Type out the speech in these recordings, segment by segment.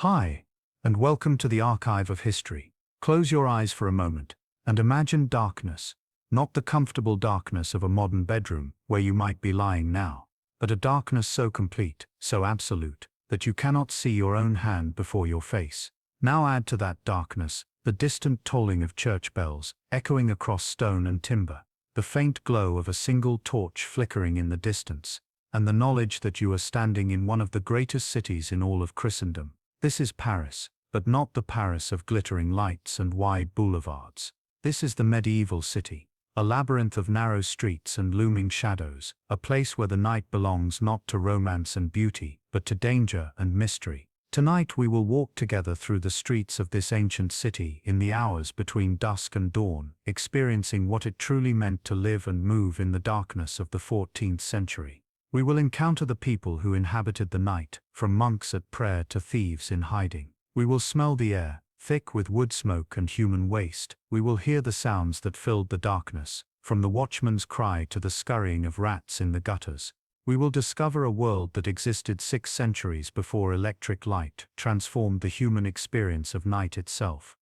Hi, and welcome to the archive of history. Close your eyes for a moment and imagine darkness, not the comfortable darkness of a modern bedroom where you might be lying now, but a darkness so complete, so absolute, that you cannot see your own hand before your face. Now add to that darkness the distant tolling of church bells echoing across stone and timber, the faint glow of a single torch flickering in the distance, and the knowledge that you are standing in one of the greatest cities in all of Christendom. This is Paris, but not the Paris of glittering lights and wide boulevards. This is the medieval city, a labyrinth of narrow streets and looming shadows, a place where the night belongs not to romance and beauty, but to danger and mystery. Tonight we will walk together through the streets of this ancient city in the hours between dusk and dawn, experiencing what it truly meant to live and move in the darkness of the 14th century. We will encounter the people who inhabited the night, from monks at prayer to thieves in hiding. We will smell the air, thick with wood smoke and human waste. We will hear the sounds that filled the darkness, from the watchman's cry to the scurrying of rats in the gutters. We will discover a world that existed 6 centuries before electric light transformed the human experience of night itself.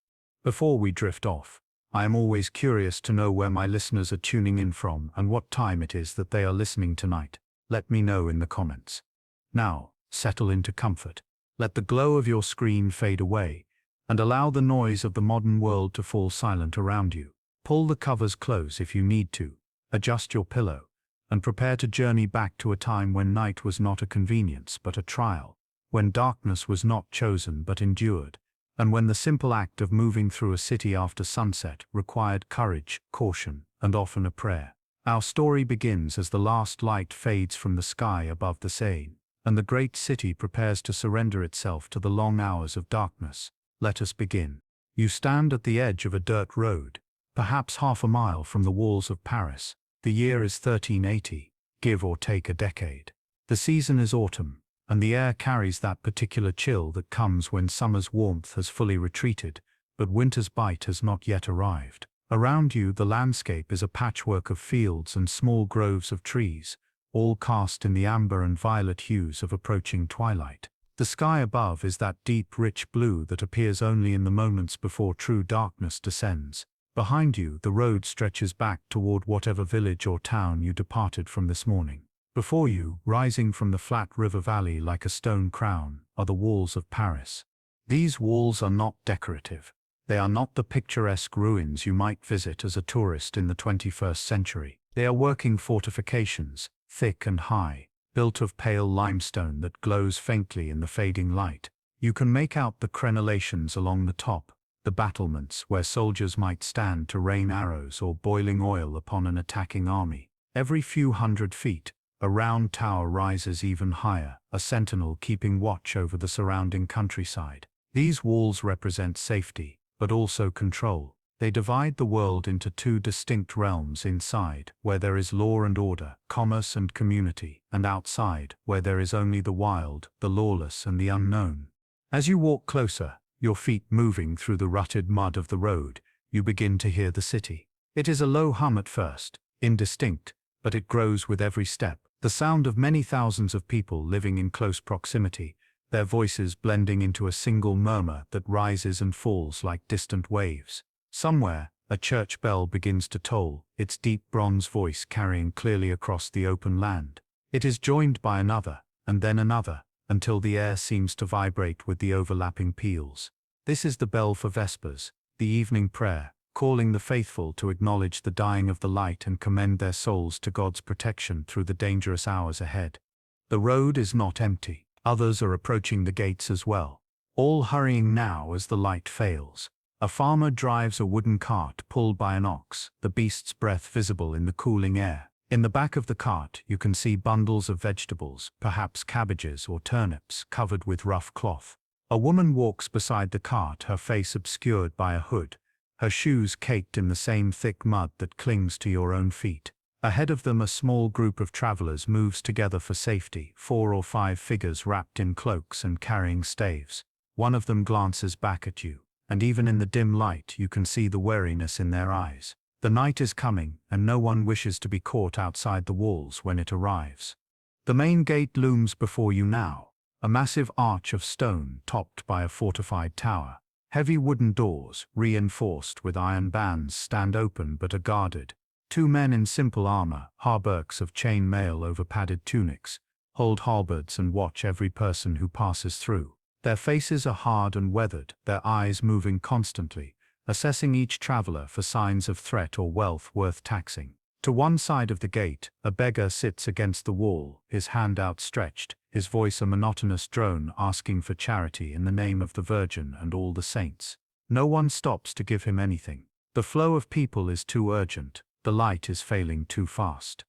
Before we drift off, I am always curious to know where my listeners are tuning in from and what time it is that they are listening tonight. Let me know in the comments. Now, settle into comfort. Let the glow of your screen fade away, and allow the noise of the modern world to fall silent around you. Pull the covers close if you need to, adjust your pillow, and prepare to journey back to a time when night was not a convenience but a trial, when darkness was not chosen but endured, and when the simple act of moving through a city after sunset required courage, caution, and often a prayer. Our story begins as the last light fades from the sky above the Seine, and the great city prepares to surrender itself to the long hours of darkness. Let us begin. You stand at the edge of a dirt road, perhaps half a mile from the walls of Paris. The year is 1380, give or take a decade. The season is autumn, and the air carries that particular chill that comes when summer's warmth has fully retreated, but winter's bite has not yet arrived. Around you, the landscape is a patchwork of fields and small groves of trees, all cast in the amber and violet hues of approaching twilight. The sky above is that deep, rich blue that appears only in the moments before true darkness descends. Behind you, the road stretches back toward whatever village or town you departed from this morning. Before you, rising from the flat river valley like a stone crown, are the walls of Paris. These walls are not decorative. They are not the picturesque ruins you might visit as a tourist in the 21st century. They are working fortifications, thick and high, built of pale limestone that glows faintly in the fading light. You can make out the crenellations along the top, the battlements where soldiers might stand to rain arrows or boiling oil upon an attacking army. Every few hundred feet, a round tower rises even higher, a sentinel keeping watch over the surrounding countryside. These walls represent safety, but also control. They divide the world into 2 distinct realms: inside, where there is law and order, commerce and community, and outside, where there is only the wild, the lawless and the unknown. As you walk closer, your feet moving through the rutted mud of the road, you begin to hear the city. It is a low hum at first, indistinct, but it grows with every step. The sound of many thousands of people living in close proximity, their voices blending into a single murmur that rises and falls like distant waves. Somewhere, a church bell begins to toll, its deep bronze voice carrying clearly across the open land. It is joined by another, and then another, until the air seems to vibrate with the overlapping peals. This is the bell for Vespers, the evening prayer, calling the faithful to acknowledge the dying of the light and commend their souls to God's protection through the dangerous hours ahead. The road is not empty. Others are approaching the gates as well, all hurrying now as the light fails. A farmer drives a wooden cart pulled by an ox, the beast's breath visible in the cooling air. In the back of the cart, you can see bundles of vegetables, perhaps cabbages or turnips, covered with rough cloth. A woman walks beside the cart, her face obscured by a hood, her shoes caked in the same thick mud that clings to your own feet. Ahead of them, a small group of travelers moves together for safety, 4 or 5 figures wrapped in cloaks and carrying staves. One of them glances back at you, and even in the dim light you can see the wariness in their eyes. The night is coming, and no one wishes to be caught outside the walls when it arrives. The main gate looms before you now, a massive arch of stone topped by a fortified tower. Heavy wooden doors, reinforced with iron bands, stand open but are guarded. Two men in simple armor, hauberks of chain mail over padded tunics, hold halberds and watch every person who passes through. Their faces are hard and weathered, their eyes moving constantly, assessing each traveler for signs of threat or wealth worth taxing. To one side of the gate, a beggar sits against the wall, his hand outstretched, his voice a monotonous drone asking for charity in the name of the Virgin and all the saints. No one stops to give him anything. The flow of people is too urgent, the light is failing too fast.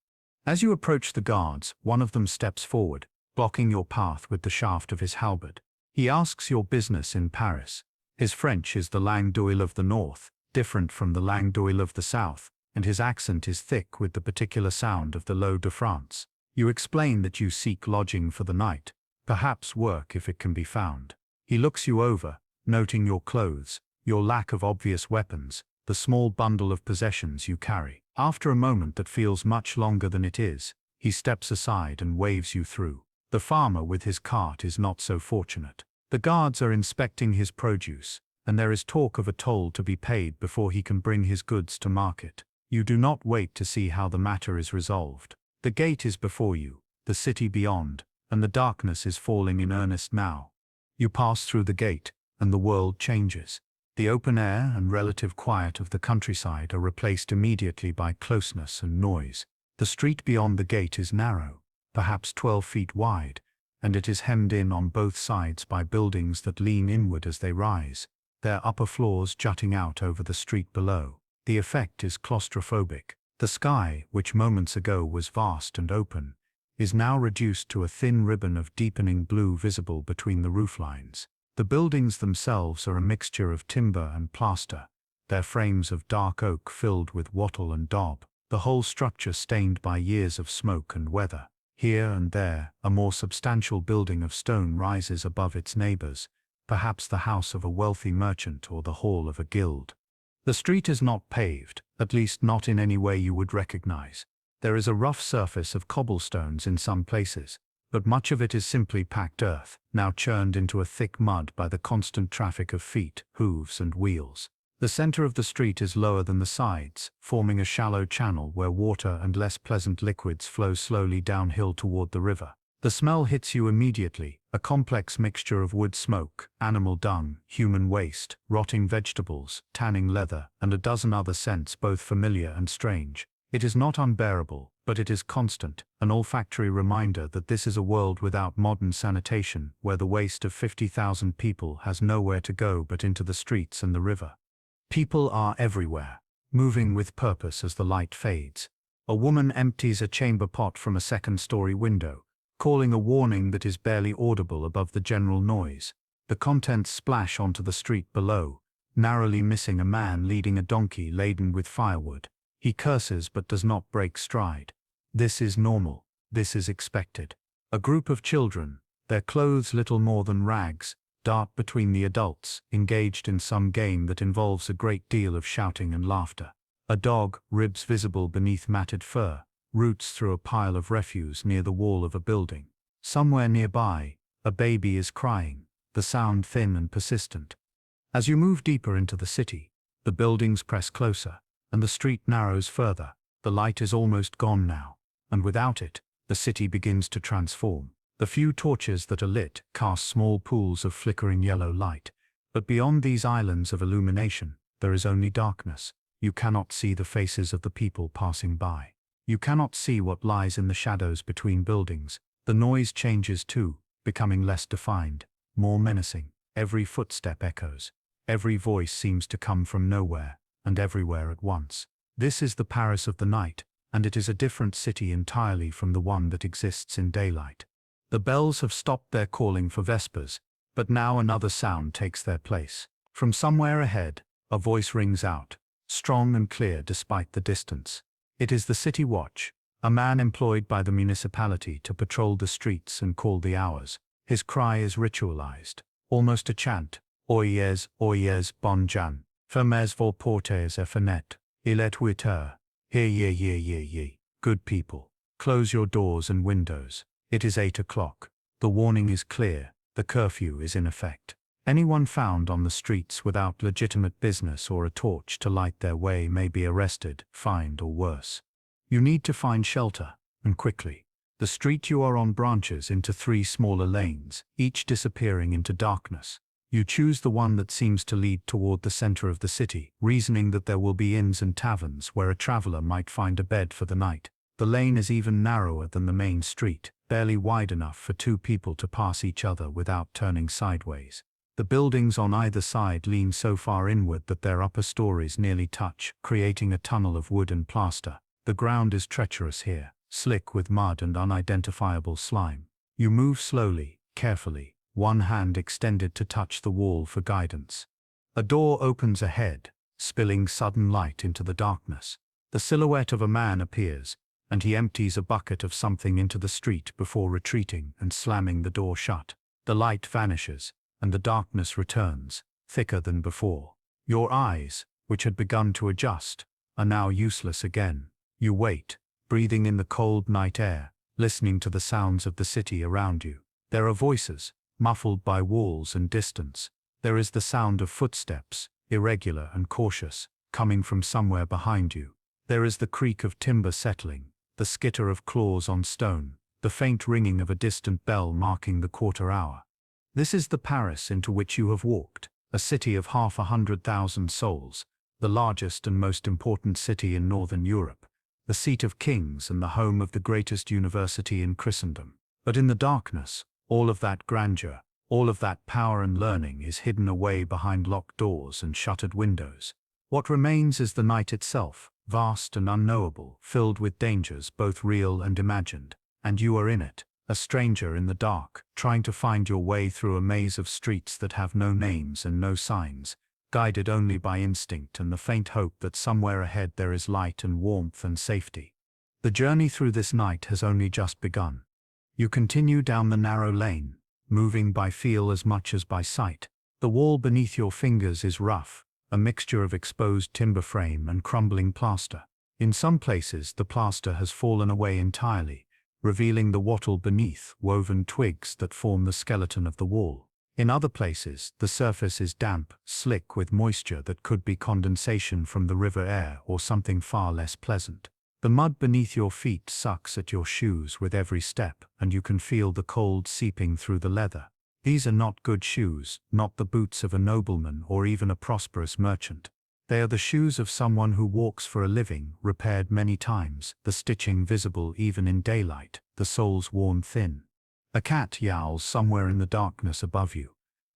As you approach the guards, one of them steps forward, blocking your path with the shaft of his halberd. He asks your business in Paris. His French is the langue d'oil of the north, different from the langue d'oil of the south, and his accent is thick with the particular sound of the Low de France. You explain that you seek lodging for the night, perhaps work if it can be found. He looks you over, noting your clothes, your lack of obvious weapons, the small bundle of possessions you carry. After a moment that feels much longer than it is, he steps aside and waves you through. The farmer with his cart is not so fortunate. The guards are inspecting his produce, and there is talk of a toll to be paid before he can bring his goods to market. You do not wait to see how the matter is resolved. The gate is before you, the city beyond, and the darkness is falling in earnest now. You pass through the gate, and the world changes. The open air and relative quiet of the countryside are replaced immediately by closeness and noise. The street beyond the gate is narrow, perhaps 12 feet wide, and it is hemmed in on both sides by buildings that lean inward as they rise, their upper floors jutting out over the street below. The effect is claustrophobic. The sky, which moments ago was vast and open, is now reduced to a thin ribbon of deepening blue visible between the rooflines. The buildings themselves are a mixture of timber and plaster, their frames of dark oak filled with wattle and daub, the whole structure stained by years of smoke and weather. Here and there, a more substantial building of stone rises above its neighbors, perhaps the house of a wealthy merchant or the hall of a guild. The street is not paved, at least not in any way you would recognize. There is a rough surface of cobblestones in some places, but much of it is simply packed earth, now churned into a thick mud by the constant traffic of feet, hooves, and wheels. The center of the street is lower than the sides, forming a shallow channel where water and less pleasant liquids flow slowly downhill toward the river. The smell hits you immediately, a complex mixture of wood smoke, animal dung, human waste, rotting vegetables, tanning leather, and a dozen other scents both familiar and strange. It is not unbearable, but it is constant, an olfactory reminder that this is a world without modern sanitation, where the waste of 50,000 people has nowhere to go but into the streets and the river. People are everywhere, moving with purpose as the light fades. A woman empties a chamber pot from a second-story window, calling a warning that is barely audible above the general noise. The contents splash onto the street below, narrowly missing a man leading a donkey laden with firewood. He curses but does not break stride. This is normal. This is expected. A group of children, their clothes little more than rags, dart between the adults, engaged in some game that involves a great deal of shouting and laughter. A dog, ribs visible beneath matted fur, roots through a pile of refuse near the wall of a building. Somewhere nearby, a baby is crying, the sound thin and persistent. As you move deeper into the city, the buildings press closer, and the street narrows further. The light is almost gone now, and without it, the city begins to transform. The few torches that are lit cast small pools of flickering yellow light, but beyond these islands of illumination, there is only darkness. You cannot see the faces of the people passing by. You cannot see what lies in the shadows between buildings. The noise changes too, becoming less defined, more menacing. Every footstep echoes. Every voice seems to come from nowhere, and everywhere at once. This is the Paris of the night, and it is a different city entirely from the one that exists in daylight. The bells have stopped their calling for vespers, but now another sound takes their place. From somewhere ahead, a voice rings out, strong and clear despite the distance. It is the city watch, a man employed by the municipality to patrol the streets and call the hours. His cry is ritualized, almost a chant. Oyez, bon Jan, fermez vos portes et fenêtres, il est 8 heures. Ye. Good people, close your doors and windows. It is 8 o'clock. The warning is clear, the curfew is in effect. Anyone found on the streets without legitimate business or a torch to light their way may be arrested, fined, or worse. You need to find shelter, and quickly. The street you are on branches into 3 smaller lanes, each disappearing into darkness. You choose the one that seems to lead toward the center of the city, reasoning that there will be inns and taverns where a traveler might find a bed for the night. The lane is even narrower than the main street, barely wide enough for 2 people to pass each other without turning sideways. The buildings on either side lean so far inward that their upper stories nearly touch, creating a tunnel of wood and plaster. The ground is treacherous here, slick with mud and unidentifiable slime. You move slowly, carefully, one hand extended to touch the wall for guidance. A door opens ahead, spilling sudden light into the darkness. The silhouette of a man appears, and he empties a bucket of something into the street before retreating and slamming the door shut. The light vanishes, and the darkness returns, thicker than before. Your eyes, which had begun to adjust, are now useless again. You wait, breathing in the cold night air, listening to the sounds of the city around you. There are voices, muffled by walls and distance. There is the sound of footsteps, irregular and cautious, coming from somewhere behind you. There is the creak of timber settling, the skitter of claws on stone, the faint ringing of a distant bell marking the quarter hour. This is the Paris into which you have walked, a city of 100,000 souls, the largest and most important city in Northern Europe, the seat of kings and the home of the greatest university in Christendom. But in the darkness, all of that grandeur, all of that power and learning is hidden away behind locked doors and shuttered windows. What remains is the night itself, vast and unknowable, filled with dangers both real and imagined, and you are in it. A stranger in the dark, trying to find your way through a maze of streets that have no names and no signs, guided only by instinct and the faint hope that somewhere ahead there is light and warmth and safety. The journey through this night has only just begun. You continue down the narrow lane, moving by feel as much as by sight. The wall beneath your fingers is rough, a mixture of exposed timber frame and crumbling plaster. In some places the plaster has fallen away entirely, revealing the wattle beneath, woven twigs that form the skeleton of the wall. In other places, the surface is damp, slick with moisture that could be condensation from the river air or something far less pleasant. The mud beneath your feet sucks at your shoes with every step, and you can feel the cold seeping through the leather. These are not good shoes, not the boots of a nobleman or even a prosperous merchant. They are the shoes of someone who walks for a living, repaired many times, the stitching visible even in daylight, the soles worn thin. A cat yowls somewhere in the darkness above you.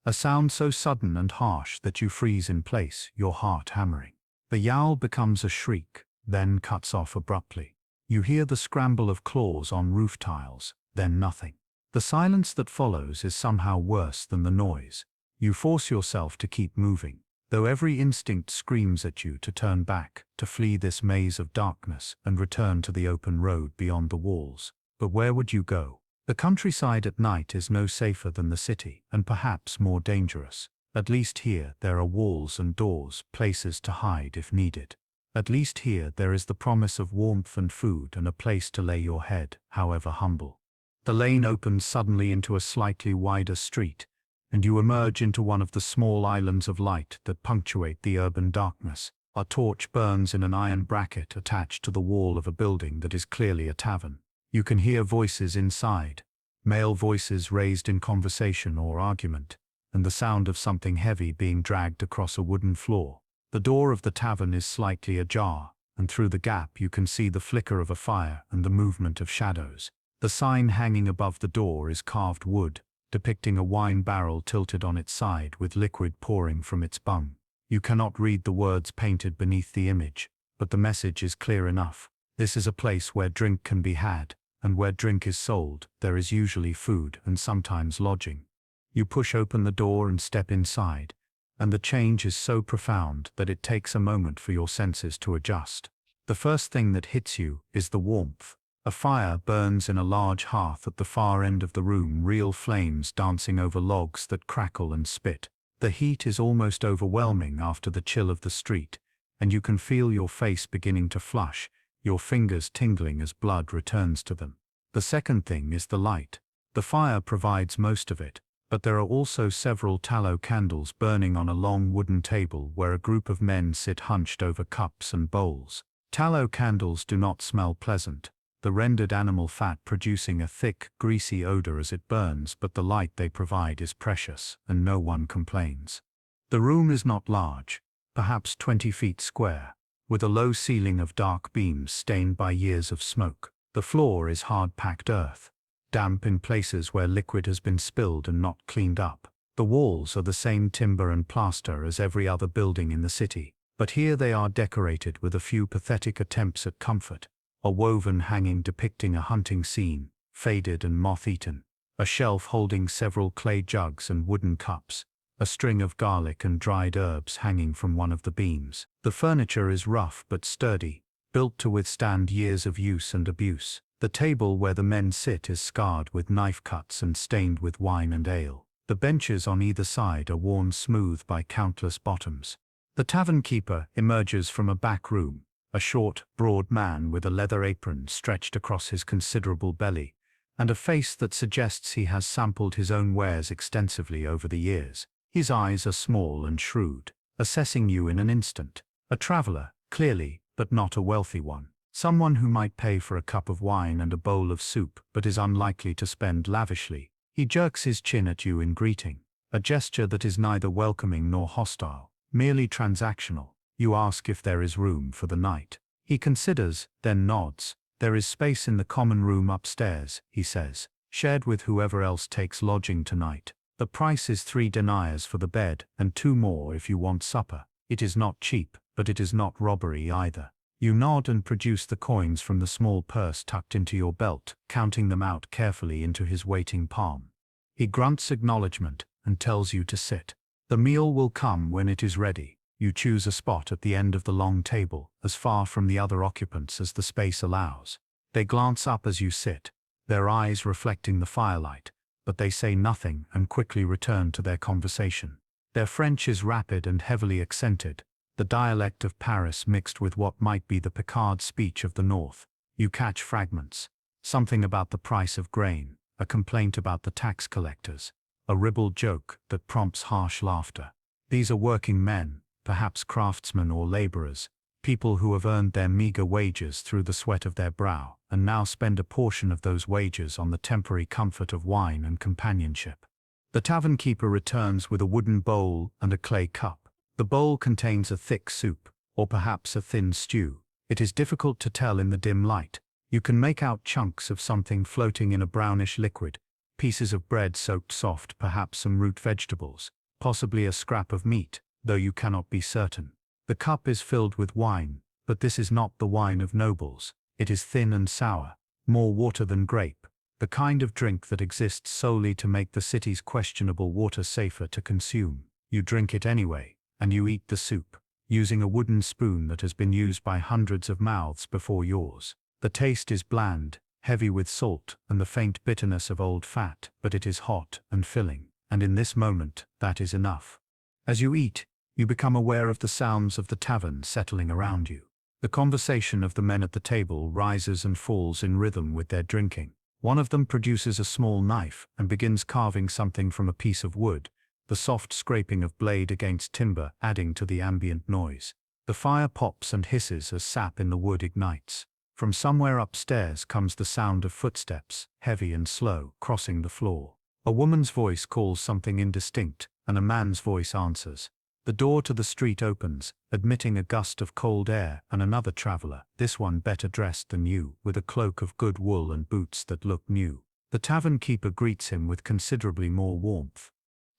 A sound so sudden and harsh that you freeze in place, your heart hammering. The yowl becomes a shriek, then cuts off abruptly. You hear the scramble of claws on roof tiles, then nothing. The silence that follows is somehow worse than the noise. You force yourself to keep moving, though every instinct screams at you to turn back, to flee this maze of darkness and return to the open road beyond the walls. But where would you go? The countryside at night is no safer than the city, and perhaps more dangerous. At least here there are walls and doors, places to hide if needed. At least here there is the promise of warmth and food and a place to lay your head, however humble. The lane opens suddenly into a slightly wider street, and you emerge into one of the small islands of light that punctuate the urban darkness. A torch burns in an iron bracket attached to the wall of a building that is clearly a tavern. You can hear voices inside, male voices raised in conversation or argument, and the sound of something heavy being dragged across a wooden floor. The door of the tavern is slightly ajar, and through the gap you can see the flicker of a fire and the movement of shadows. The sign hanging above the door is carved wood, depicting a wine barrel tilted on its side with liquid pouring from its bung. You cannot read the words painted beneath the image, but the message is clear enough. This is a place where drink can be had, and where drink is sold, there is usually food and sometimes lodging. You push open the door and step inside, and the change is so profound that it takes a moment for your senses to adjust. The first thing that hits you is the warmth. A fire burns in a large hearth at the far end of the room, real flames dancing over logs that crackle and spit. The heat is almost overwhelming after the chill of the street, and you can feel your face beginning to flush, your fingers tingling as blood returns to them. The second thing is the light. The fire provides most of it, but there are also several tallow candles burning on a long wooden table where a group of men sit hunched over cups and bowls. Tallow candles do not smell pleasant, the rendered animal fat producing a thick, greasy odor as it burns, but the light they provide is precious, and no one complains. The room is not large, perhaps 20 feet square, with a low ceiling of dark beams stained by years of smoke. The floor is hard-packed earth, damp in places where liquid has been spilled and not cleaned up. The walls are the same timber and plaster as every other building in the city, but here they are decorated with a few pathetic attempts at comfort. A woven hanging depicting a hunting scene, faded and moth-eaten. A shelf holding several clay jugs and wooden cups. A string of garlic and dried herbs hanging from one of the beams. The furniture is rough but sturdy, built to withstand years of use and abuse. The table where the men sit is scarred with knife cuts and stained with wine and ale. The benches on either side are worn smooth by countless bottoms. The tavern keeper emerges from a back room, a short, broad man with a leather apron stretched across his considerable belly, and a face that suggests he has sampled his own wares extensively over the years. His eyes are small and shrewd, assessing you in an instant. A traveler, clearly, but not a wealthy one. Someone who might pay for a cup of wine and a bowl of soup, but is unlikely to spend lavishly. He jerks his chin at you in greeting, a gesture that is neither welcoming nor hostile, merely transactional. You ask if there is room for the night. He considers, then nods. There is space in the common room upstairs, he says, shared with whoever else takes lodging tonight. The price is 3 deniers for the bed, and 2 more if you want supper. It is not cheap, but it is not robbery either. You nod and produce the coins from the small purse tucked into your belt, counting them out carefully into his waiting palm. He grunts acknowledgement and tells you to sit. The meal will come when it is ready. You choose a spot at the end of the long table, as far from the other occupants as the space allows. They glance up as you sit, their eyes reflecting the firelight, but they say nothing and quickly return to their conversation. Their French is rapid and heavily accented, the dialect of Paris mixed with what might be the Picard speech of the north. You catch fragments, something about the price of grain, a complaint about the tax collectors, a ribald joke that prompts harsh laughter. These are working men, perhaps craftsmen or laborers, people who have earned their meager wages through the sweat of their brow, and now spend a portion of those wages on the temporary comfort of wine and companionship. The tavern keeper returns with a wooden bowl and a clay cup. The bowl contains a thick soup, or perhaps a thin stew. It is difficult to tell in the dim light. You can make out chunks of something floating in a brownish liquid, pieces of bread soaked soft, perhaps some root vegetables, possibly a scrap of meat, though you cannot be certain. The cup is filled with wine, but this is not the wine of nobles. It is thin and sour, more water than grape, the kind of drink that exists solely to make the city's questionable water safer to consume. You drink it anyway, and you eat the soup, using a wooden spoon that has been used by hundreds of mouths before yours. The taste is bland, heavy with salt and the faint bitterness of old fat, but it is hot and filling, and in this moment, that is enough. As you eat, you become aware of the sounds of the tavern settling around you. The conversation of the men at the table rises and falls in rhythm with their drinking. One of them produces a small knife and begins carving something from a piece of wood, the soft scraping of blade against timber adding to the ambient noise. The fire pops and hisses as sap in the wood ignites. From somewhere upstairs comes the sound of footsteps, heavy and slow, crossing the floor. A woman's voice calls something indistinct, and a man's voice answers. The door to the street opens, admitting a gust of cold air and another traveler, this one better dressed than you, with a cloak of good wool and boots that look new. The tavern keeper greets him with considerably more warmth.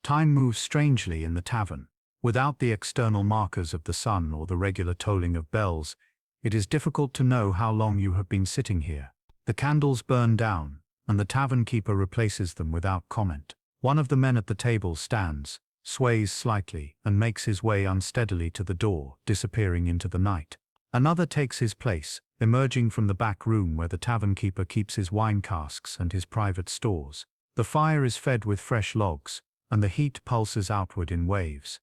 Time moves strangely in the tavern. Without the external markers of the sun or the regular tolling of bells, it is difficult to know how long you have been sitting here. The candles burn down, and the tavern keeper replaces them without comment. One of the men at the table stands, sways slightly, and makes his way unsteadily to the door, disappearing into the night. Another takes his place, emerging from the back room where the tavern keeper keeps his wine casks and his private stores. The fire is fed with fresh logs, and the heat pulses outward in waves.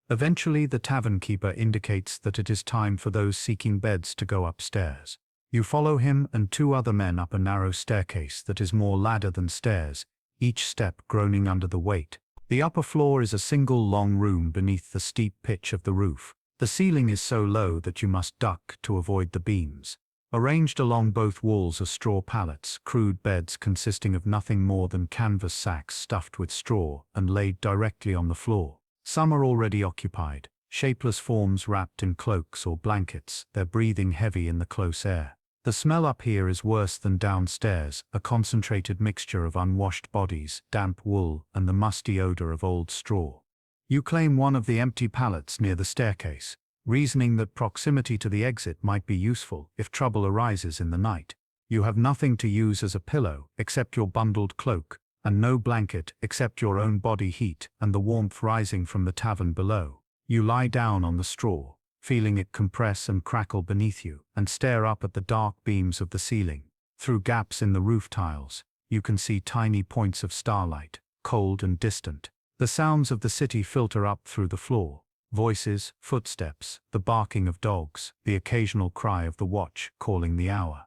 Eventually the tavern keeper indicates that it is time for those seeking beds to go upstairs. You follow him and 2 other men up a narrow staircase that is more ladder than stairs, each step groaning under the weight. The upper floor is a single long room beneath the steep pitch of the roof. The ceiling is so low that you must duck to avoid the beams. Arranged along both walls are straw pallets, crude beds consisting of nothing more than canvas sacks stuffed with straw and laid directly on the floor. Some are already occupied, shapeless forms wrapped in cloaks or blankets, their breathing heavy in the close air. The smell up here is worse than downstairs, a concentrated mixture of unwashed bodies, damp wool, and the musty odor of old straw. You claim one of the empty pallets near the staircase, reasoning that proximity to the exit might be useful if trouble arises in the night. You have nothing to use as a pillow except your bundled cloak, and no blanket except your own body heat and the warmth rising from the tavern below. You lie down on the straw, feeling it compress and crackle beneath you, and stare up at the dark beams of the ceiling. Through gaps in the roof tiles, you can see tiny points of starlight, cold and distant. The sounds of the city filter up through the floor. Voices, footsteps, the barking of dogs, the occasional cry of the watch calling the hour.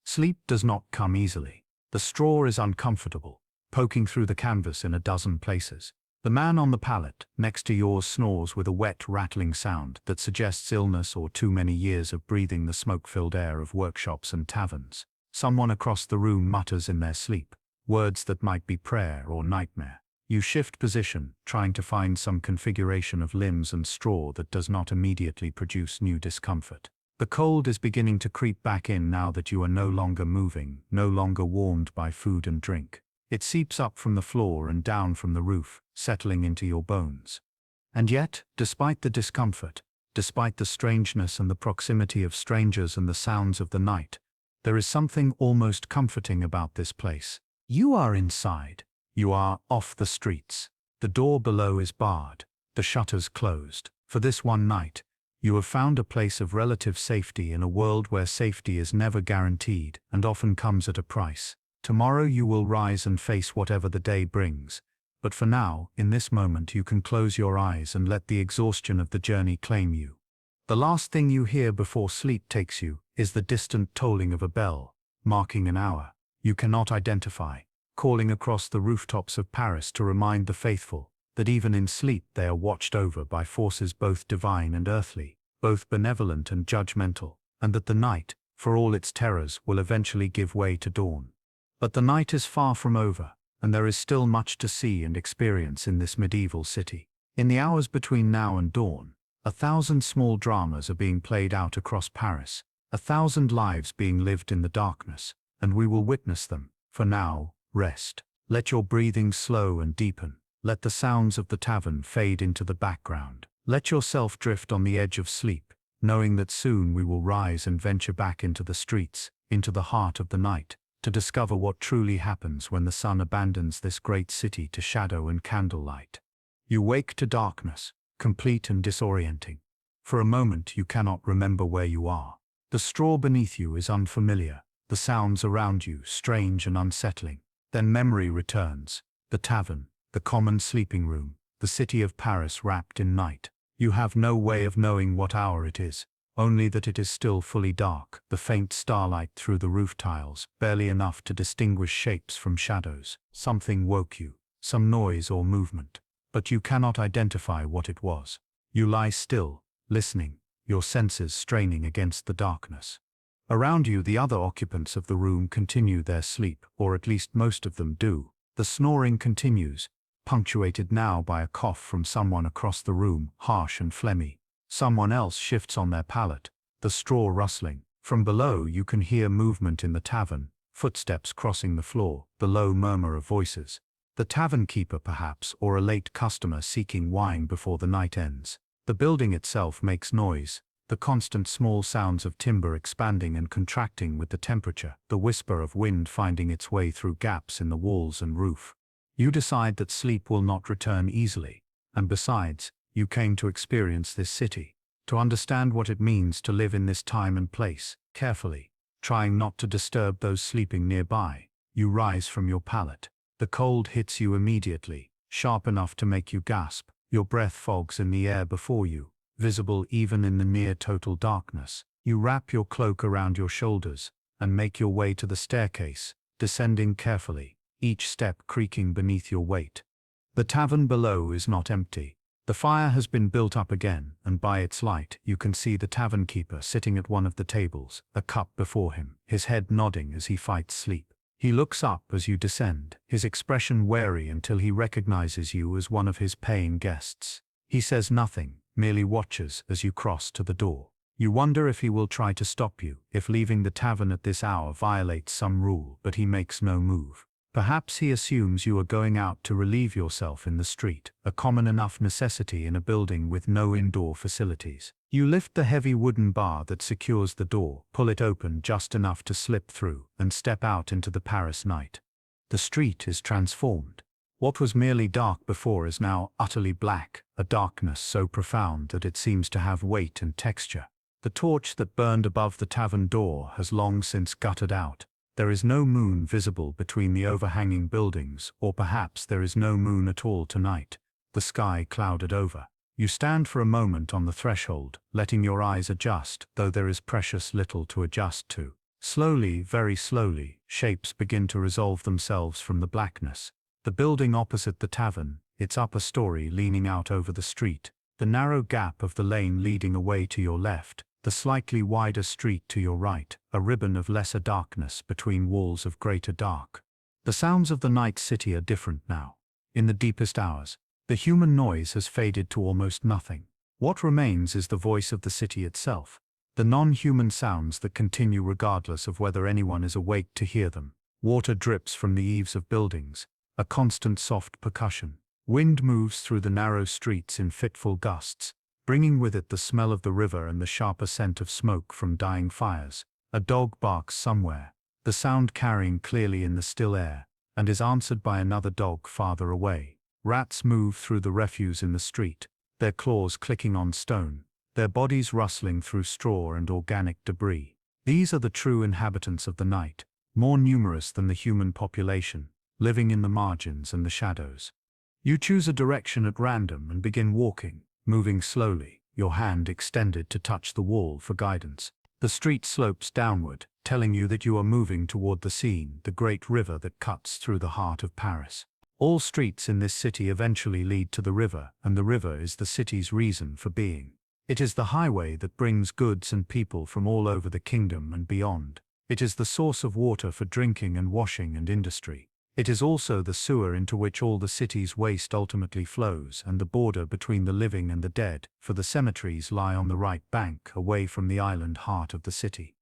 Sleep does not come easily. The straw is uncomfortable, poking through the canvas in a dozen places. The man on the pallet next to yours snores with a wet, rattling sound that suggests illness or too many years of breathing the smoke-filled air of workshops and taverns. Someone across the room mutters in their sleep, words that might be prayer or nightmare. You shift position, trying to find some configuration of limbs and straw that does not immediately produce new discomfort. The cold is beginning to creep back in now that you are no longer moving, no longer warmed by food and drink. It seeps up from the floor and down from the roof, settling into your bones. And yet, despite the discomfort, despite the strangeness and the proximity of strangers and the sounds of the night, there is something almost comforting about this place. You are inside. You are off the streets. The door below is barred, the shutters closed. For this one night, you have found a place of relative safety in a world where safety is never guaranteed and often comes at a price. Tomorrow you will rise and face whatever the day brings, but for now, in this moment you can close your eyes and let the exhaustion of the journey claim you. The last thing you hear before sleep takes you is the distant tolling of a bell, marking an hour you cannot identify, calling across the rooftops of Paris to remind the faithful that even in sleep they are watched over by forces both divine and earthly, both benevolent and judgmental, and that the night, for all its terrors, will eventually give way to dawn. But the night is far from over, and there is still much to see and experience in this medieval city. In the hours between now and dawn, 1,000 small dramas are being played out across Paris, 1,000 lives being lived in the darkness, and we will witness them. For now, rest. Let your breathing slow and deepen. Let the sounds of the tavern fade into the background. Let yourself drift on the edge of sleep, knowing that soon we will rise and venture back into the streets, into the heart of the night, to discover what truly happens when the sun abandons this great city to shadow and candlelight. You wake to darkness, complete and disorienting. For a moment you cannot remember where you are. The straw beneath you is unfamiliar, the sounds around you strange and unsettling. Then memory returns, the tavern, the common sleeping room, the city of Paris wrapped in night. You have no way of knowing what hour it is, only that it is still fully dark, the faint starlight through the roof tiles, barely enough to distinguish shapes from shadows. Something woke you, some noise or movement, but you cannot identify what it was. You lie still, listening, your senses straining against the darkness. Around you, the other occupants of the room continue their sleep, or at least most of them do. The snoring continues, punctuated now by a cough from someone across the room, harsh and phlegmy. Someone else shifts on their pallet, the straw rustling. From below you can hear movement in the tavern, footsteps crossing the floor, the low murmur of voices. The tavern keeper perhaps, or a late customer seeking wine before the night ends. The building itself makes noise, the constant small sounds of timber expanding and contracting with the temperature, the whisper of wind finding its way through gaps in the walls and roof. You decide that sleep will not return easily, and besides, you came to experience this city, to understand what it means to live in this time and place. Carefully, trying not to disturb those sleeping nearby, you rise from your pallet. The cold hits you immediately, sharp enough to make you gasp. Your breath fogs in the air before you, visible even in the near-total darkness. You wrap your cloak around your shoulders and make your way to the staircase, descending carefully, each step creaking beneath your weight. The tavern below is not empty. The fire has been built up again, and by its light you can see the tavern keeper sitting at one of the tables, a cup before him, his head nodding as he fights sleep. He looks up as you descend, his expression wary until he recognizes you as one of his paying guests. He says nothing, merely watches as you cross to the door. You wonder if he will try to stop you, if leaving the tavern at this hour violates some rule, but he makes no move. Perhaps he assumes you are going out to relieve yourself in the street, a common enough necessity in a building with no indoor facilities. You lift the heavy wooden bar that secures the door, pull it open just enough to slip through, and step out into the Paris night. The street is transformed. What was merely dark before is now utterly black, a darkness so profound that it seems to have weight and texture. The torch that burned above the tavern door has long since guttered out. There is no moon visible between the overhanging buildings, or perhaps there is no moon at all tonight, the sky clouded over. You stand for a moment on the threshold, letting your eyes adjust, though there is precious little to adjust to. Slowly, very slowly, shapes begin to resolve themselves from the blackness. The building opposite the tavern, its upper story leaning out over the street, the narrow gap of the lane leading away to your left, the slightly wider street to your right, a ribbon of lesser darkness between walls of greater dark. The sounds of the night city are different now. In the deepest hours, the human noise has faded to almost nothing. What remains is the voice of the city itself, the non-human sounds that continue regardless of whether anyone is awake to hear them. Water drips from the eaves of buildings, a constant soft percussion. Wind moves through the narrow streets in fitful gusts, bringing with it the smell of the river and the sharper scent of smoke from dying fires. A dog barks somewhere, the sound carrying clearly in the still air, and is answered by another dog farther away. Rats move through the refuse in the street, their claws clicking on stone, their bodies rustling through straw and organic debris. These are the true inhabitants of the night, more numerous than the human population, living in the margins and the shadows. You choose a direction at random and begin walking, moving slowly, your hand extended to touch the wall for guidance. The street slopes downward, telling you that you are moving toward the Seine, the great river that cuts through the heart of Paris. All streets in this city eventually lead to the river, and the river is the city's reason for being. It is the highway that brings goods and people from all over the kingdom and beyond. It is the source of water for drinking and washing and industry. It is also the sewer into which all the city's waste ultimately flows, and the border between the living and the dead, for the cemeteries lie on the right bank, away from the island heart of the city.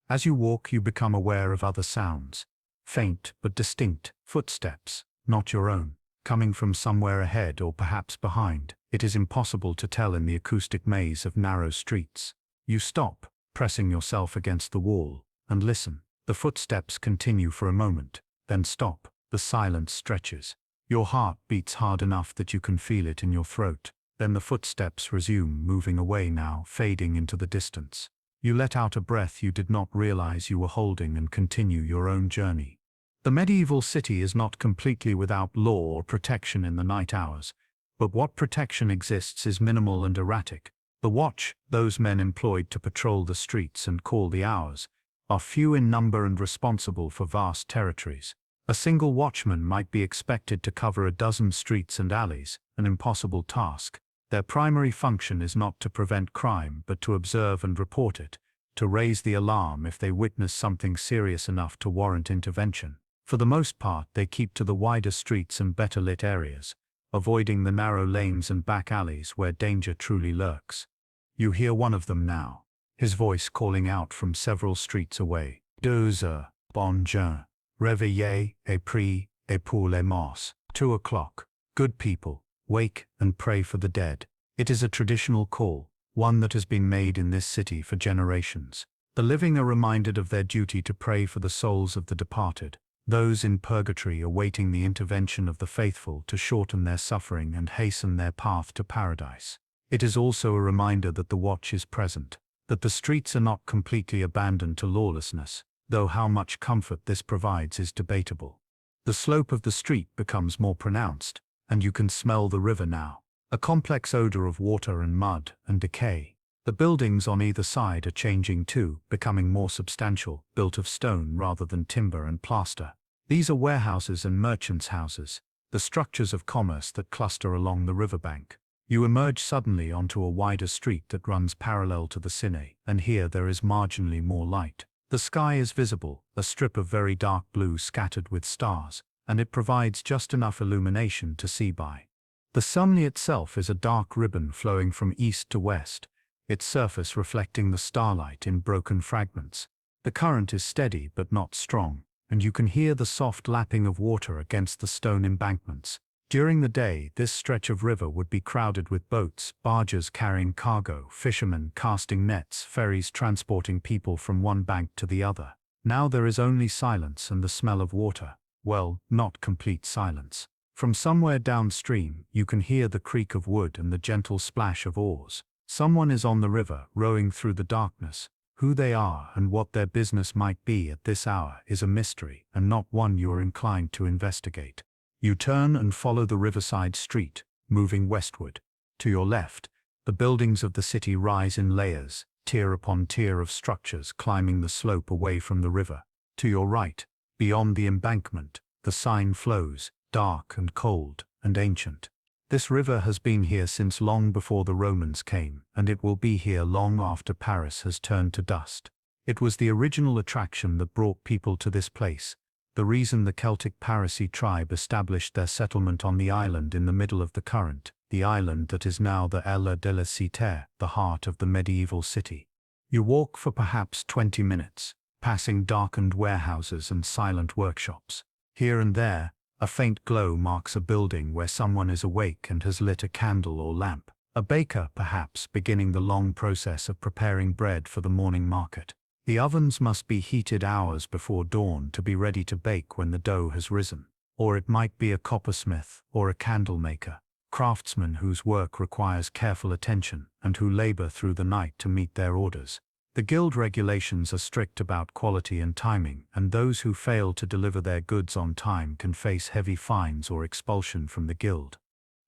As you walk, you become aware of other sounds. Faint but distinct, footsteps, not your own, coming from somewhere ahead or perhaps behind. It is impossible to tell in the acoustic maze of narrow streets. You stop, pressing yourself against the wall, and listen. The footsteps continue for a moment, then stop. The silence stretches. Your heart beats hard enough that you can feel it in your throat. Then the footsteps resume, moving away now, fading into the distance. You let out a breath you did not realize you were holding and continue your own journey. The medieval city is not completely without law or protection in the night hours, but what protection exists is minimal and erratic. The watch, those men employed to patrol the streets and call the hours, are few in number and responsible for vast territories. A single watchman might be expected to cover a dozen streets and alleys, an impossible task. Their primary function is not to prevent crime but to observe and report it, to raise the alarm if they witness something serious enough to warrant intervention. For the most part, they keep to the wider streets and better lit areas, avoiding the narrow lanes and back alleys where danger truly lurks. You hear one of them now, his voice calling out from several streets away. 2 heures, bon jour. Réveillez et priez et pour les morts. 2 o'clock. Good people, wake and pray for the dead. It is a traditional call, one that has been made in this city for generations. The living are reminded of their duty to pray for the souls of the departed, those in purgatory awaiting the intervention of the faithful to shorten their suffering and hasten their path to paradise. It is also a reminder that the watch is present, that the streets are not completely abandoned to lawlessness, though how much comfort this provides is debatable. The slope of the street becomes more pronounced, and you can smell the river now, a complex odor of water and mud and decay. The buildings on either side are changing too, becoming more substantial, built of stone rather than timber and plaster. These are warehouses and merchants' houses, the structures of commerce that cluster along the riverbank. You emerge suddenly onto a wider street that runs parallel to the Cine, and here there is marginally more light. The sky is visible, a strip of very dark blue scattered with stars, and it provides just enough illumination to see by. The Cine itself is a dark ribbon flowing from east to west, its surface reflecting the starlight in broken fragments. The current is steady but not strong, and you can hear the soft lapping of water against the stone embankments. During the day, this stretch of river would be crowded with boats, barges carrying cargo, fishermen casting nets, ferries transporting people from one bank to the other. Now there is only silence and the smell of water. Well, not complete silence. From somewhere downstream, you can hear the creak of wood and the gentle splash of oars. Someone is on the river, rowing through the darkness. Who they are and what their business might be at this hour is a mystery, and not one you are inclined to investigate. You turn and follow the riverside street, moving westward. To your left, the buildings of the city rise in layers, tier upon tier of structures climbing the slope away from the river. To your right, beyond the embankment, the Seine flows, dark and cold and ancient. This river has been here since long before the Romans came, and it will be here long after Paris has turned to dust. It was the original attraction that brought people to this place, the reason the Celtic Parisii tribe established their settlement on the island in the middle of the current, the island that is now the Île de la Cité, the heart of the medieval city. You walk for perhaps 20 minutes, passing darkened warehouses and silent workshops. Here and there, a faint glow marks a building where someone is awake and has lit a candle or lamp. A baker, perhaps, beginning the long process of preparing bread for the morning market. The ovens must be heated hours before dawn to be ready to bake when the dough has risen. Or it might be a coppersmith or a candle maker, craftsmen whose work requires careful attention and who labor through the night to meet their orders. The guild regulations are strict about quality and timing, and those who fail to deliver their goods on time can face heavy fines or expulsion from the guild.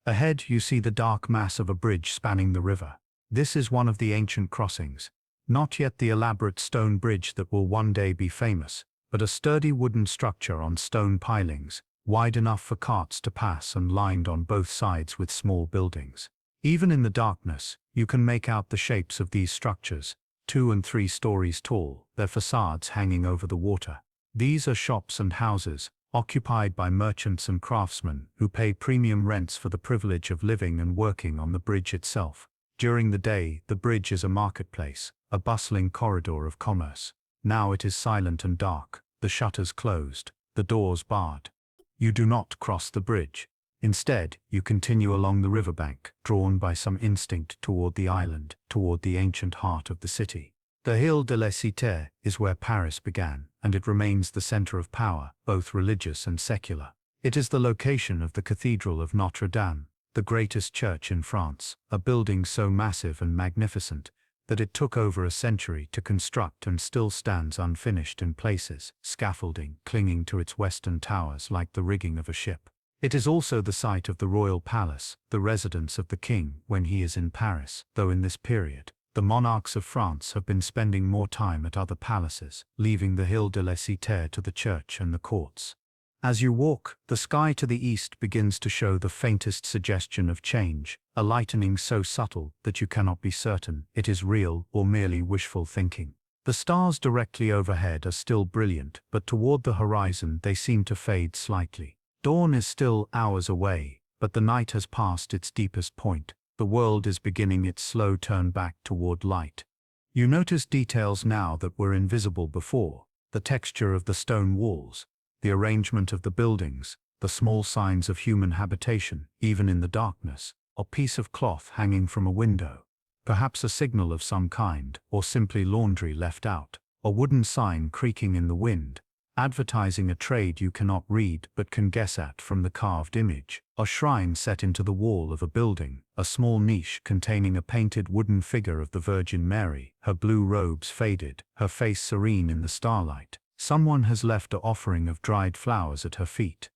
Ahead you see the dark mass of a bridge spanning the river. This is one of the ancient crossings. Not yet the elaborate stone bridge that will one day be famous, but a sturdy wooden structure on stone pilings, wide enough for carts to pass and lined on both sides with small buildings. Even in the darkness, you can make out the shapes of these structures, 2 and 3 stories tall, their facades hanging over the water. These are shops and houses, occupied by merchants and craftsmen who pay premium rents for the privilege of living and working on the bridge itself. During the day, the bridge is a marketplace, a bustling corridor of commerce. Now it is silent and dark, the shutters closed, the doors barred. You do not cross the bridge. Instead, you continue along the riverbank, drawn by some instinct toward the island, toward the ancient heart of the city. The Île de la Cité is where Paris began, and it remains the center of power, both religious and secular. It is the location of the Cathedral of Notre Dame, the greatest church in France, a building so massive and magnificent that it took over a century to construct and still stands unfinished in places, scaffolding clinging to its western towers like the rigging of a ship. It is also the site of the royal palace, the residence of the king when he is in Paris, though in this period, the monarchs of France have been spending more time at other palaces, leaving the Île de la Cité to the church and the courts. As you walk, the sky to the east begins to show the faintest suggestion of change, a lightening so subtle that you cannot be certain it is real or merely wishful thinking. The stars directly overhead are still brilliant, but toward the horizon they seem to fade slightly. Dawn is still hours away, but the night has passed its deepest point. The world is beginning its slow turn back toward light. You notice details now that were invisible before: the texture of the stone walls, the arrangement of the buildings, the small signs of human habitation, even in the darkness, a piece of cloth hanging from a window, perhaps a signal of some kind, or simply laundry left out, a wooden sign creaking in the wind, advertising a trade you cannot read but can guess at from the carved image, a shrine set into the wall of a building, a small niche containing a painted wooden figure of the Virgin Mary, her blue robes faded, her face serene in the starlight. Someone has left an offering of dried flowers at her feet.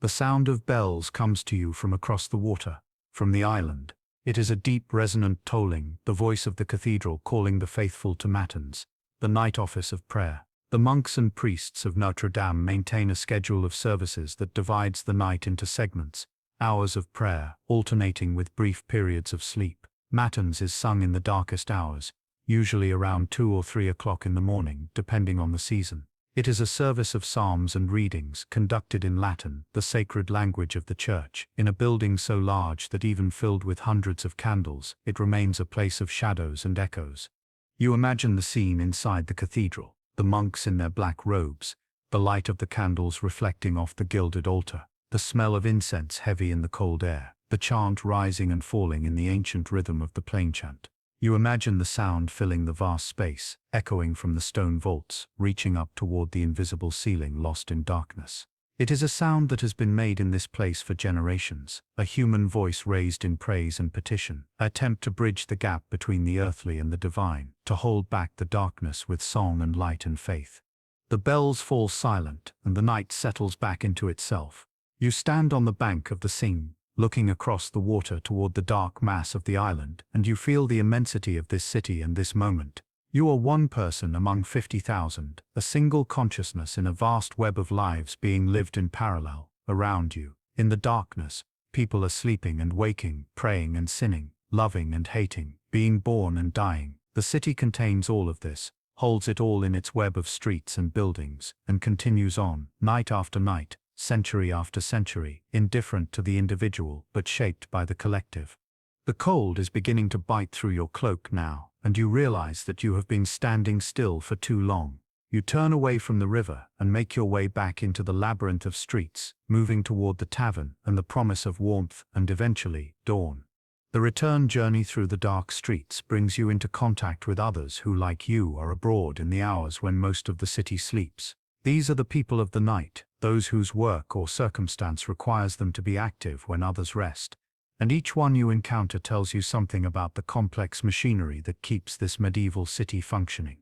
The sound of bells comes to you from across the water, from the island. It is a deep resonant tolling, the voice of the cathedral calling the faithful to matins, the night office of prayer. The monks and priests of Notre Dame maintain a schedule of services that divides the night into segments, hours of prayer, alternating with brief periods of sleep. Matins is sung in the darkest hours, usually around 2 or 3 o'clock in the morning, depending on the season. It is a service of psalms and readings, conducted in Latin, the sacred language of the church. In a building so large that even filled with hundreds of candles, it remains a place of shadows and echoes. You imagine the scene inside the cathedral, the monks in their black robes, the light of the candles reflecting off the gilded altar, the smell of incense heavy in the cold air, the chant rising and falling in the ancient rhythm of the plain chant. You imagine the sound filling the vast space, echoing from the stone vaults, reaching up toward the invisible ceiling lost in darkness. It is a sound that has been made in this place for generations, a human voice raised in praise and petition, an attempt to bridge the gap between the earthly and the divine, to hold back the darkness with song and light and faith. The bells fall silent, and the night settles back into itself. You stand on the bank of the Seine, looking across the water toward the dark mass of the island, and you feel the immensity of this city and this moment. You are one person among 50,000, a single consciousness in a vast web of lives being lived in parallel. Around you, in the darkness, people are sleeping and waking, praying and sinning, loving and hating, being born and dying. The city contains all of this, holds it all in its web of streets and buildings, and continues on, night after night, century after century, indifferent to the individual but shaped by the collective. The cold is beginning to bite through your cloak now, and you realize that you have been standing still for too long. You turn away from the river and make your way back into the labyrinth of streets, moving toward the tavern and the promise of warmth and eventually, dawn. The return journey through the dark streets brings you into contact with others who, like you, are abroad in the hours when most of the city sleeps. These are the people of the night, those whose work or circumstance requires them to be active when others rest. And each one you encounter tells you something about the complex machinery that keeps this medieval city functioning.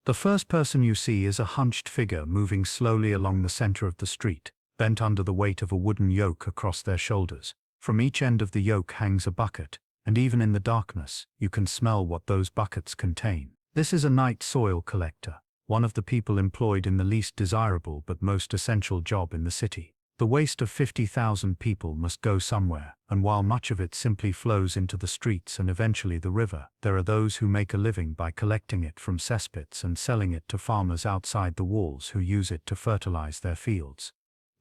The first person you see is a hunched figure moving slowly along the center of the street, bent under the weight of a wooden yoke across their shoulders. From each end of the yoke hangs a bucket, and even in the darkness, you can smell what those buckets contain. This is a night soil collector, one of the people employed in the least desirable but most essential job in the city. The waste of 50,000 people must go somewhere, and while much of it simply flows into the streets and eventually the river, there are those who make a living by collecting it from cesspits and selling it to farmers outside the walls who use it to fertilize their fields.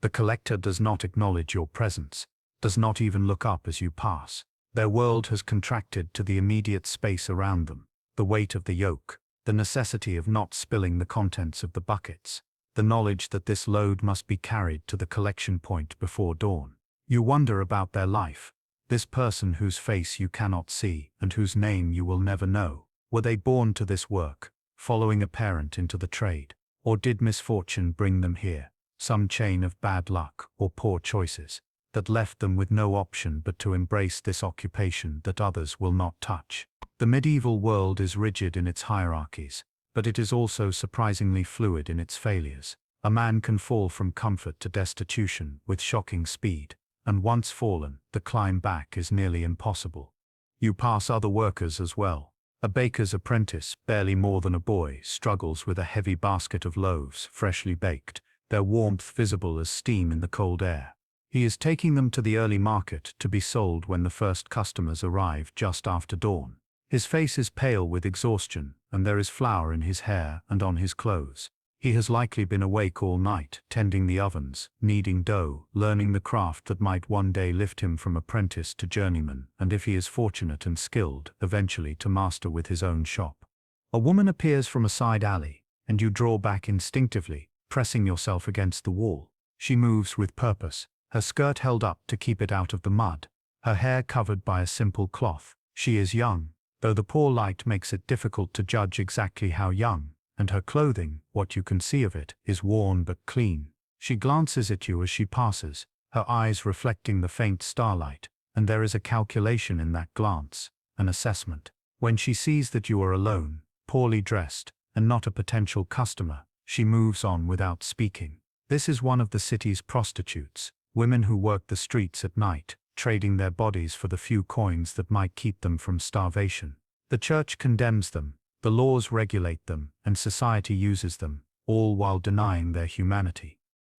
The collector does not acknowledge your presence, does not even look up as you pass. Their world has contracted to the immediate space around them. The weight of the yoke, the necessity of not spilling the contents of the buckets, the knowledge that this load must be carried to the collection point before dawn. You wonder about their life, this person whose face you cannot see and whose name you will never know. Were they born to this work, following a parent into the trade, or did misfortune bring them here, some chain of bad luck or poor choices, that left them with no option but to embrace this occupation that others will not touch? The medieval world is rigid in its hierarchies, but it is also surprisingly fluid in its failures. A man can fall from comfort to destitution with shocking speed, and once fallen, the climb back is nearly impossible. You pass other workers as well. A baker's apprentice, barely more than a boy, struggles with a heavy basket of loaves, freshly baked, their warmth visible as steam in the cold air. He is taking them to the early market to be sold when the first customers arrive just after dawn. His face is pale with exhaustion, and there is flour in his hair and on his clothes. He has likely been awake all night, tending the ovens, kneading dough, learning the craft that might one day lift him from apprentice to journeyman, and if he is fortunate and skilled, eventually to master with his own shop. A woman appears from a side alley, and you draw back instinctively, pressing yourself against the wall. She moves with purpose, her skirt held up to keep it out of the mud, her hair covered by a simple cloth. She is young, though the poor light makes it difficult to judge exactly how young, and her clothing, what you can see of it, is worn but clean. She glances at you as she passes, her eyes reflecting the faint starlight, and there is a calculation in that glance, an assessment. When she sees that you are alone, poorly dressed, and not a potential customer, she moves on without speaking. This is one of the city's prostitutes, women who work the streets at night, trading their bodies for the few coins that might keep them from starvation. The church condemns them, the laws regulate them, and society uses them, all while denying their humanity.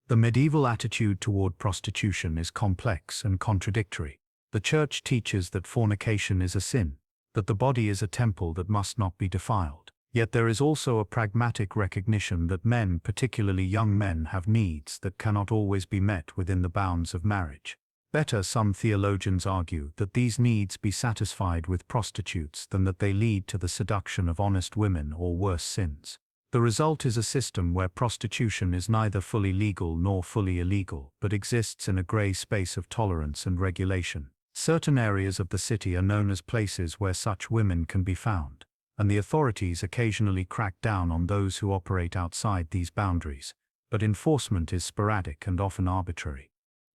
The medieval attitude toward prostitution is complex and contradictory. The Church teaches that fornication is a sin, that the body is a temple that must not be defiled. Yet there is also a pragmatic recognition that men, particularly young men, have needs that cannot always be met within the bounds of marriage. Better, some theologians argue, that these needs be satisfied with prostitutes than that they lead to the seduction of honest women or worse sins. The result is a system where prostitution is neither fully legal nor fully illegal, but exists in a grey space of tolerance and regulation. Certain areas of the city are known as places where such women can be found, and the authorities occasionally crack down on those who operate outside these boundaries, but enforcement is sporadic and often arbitrary.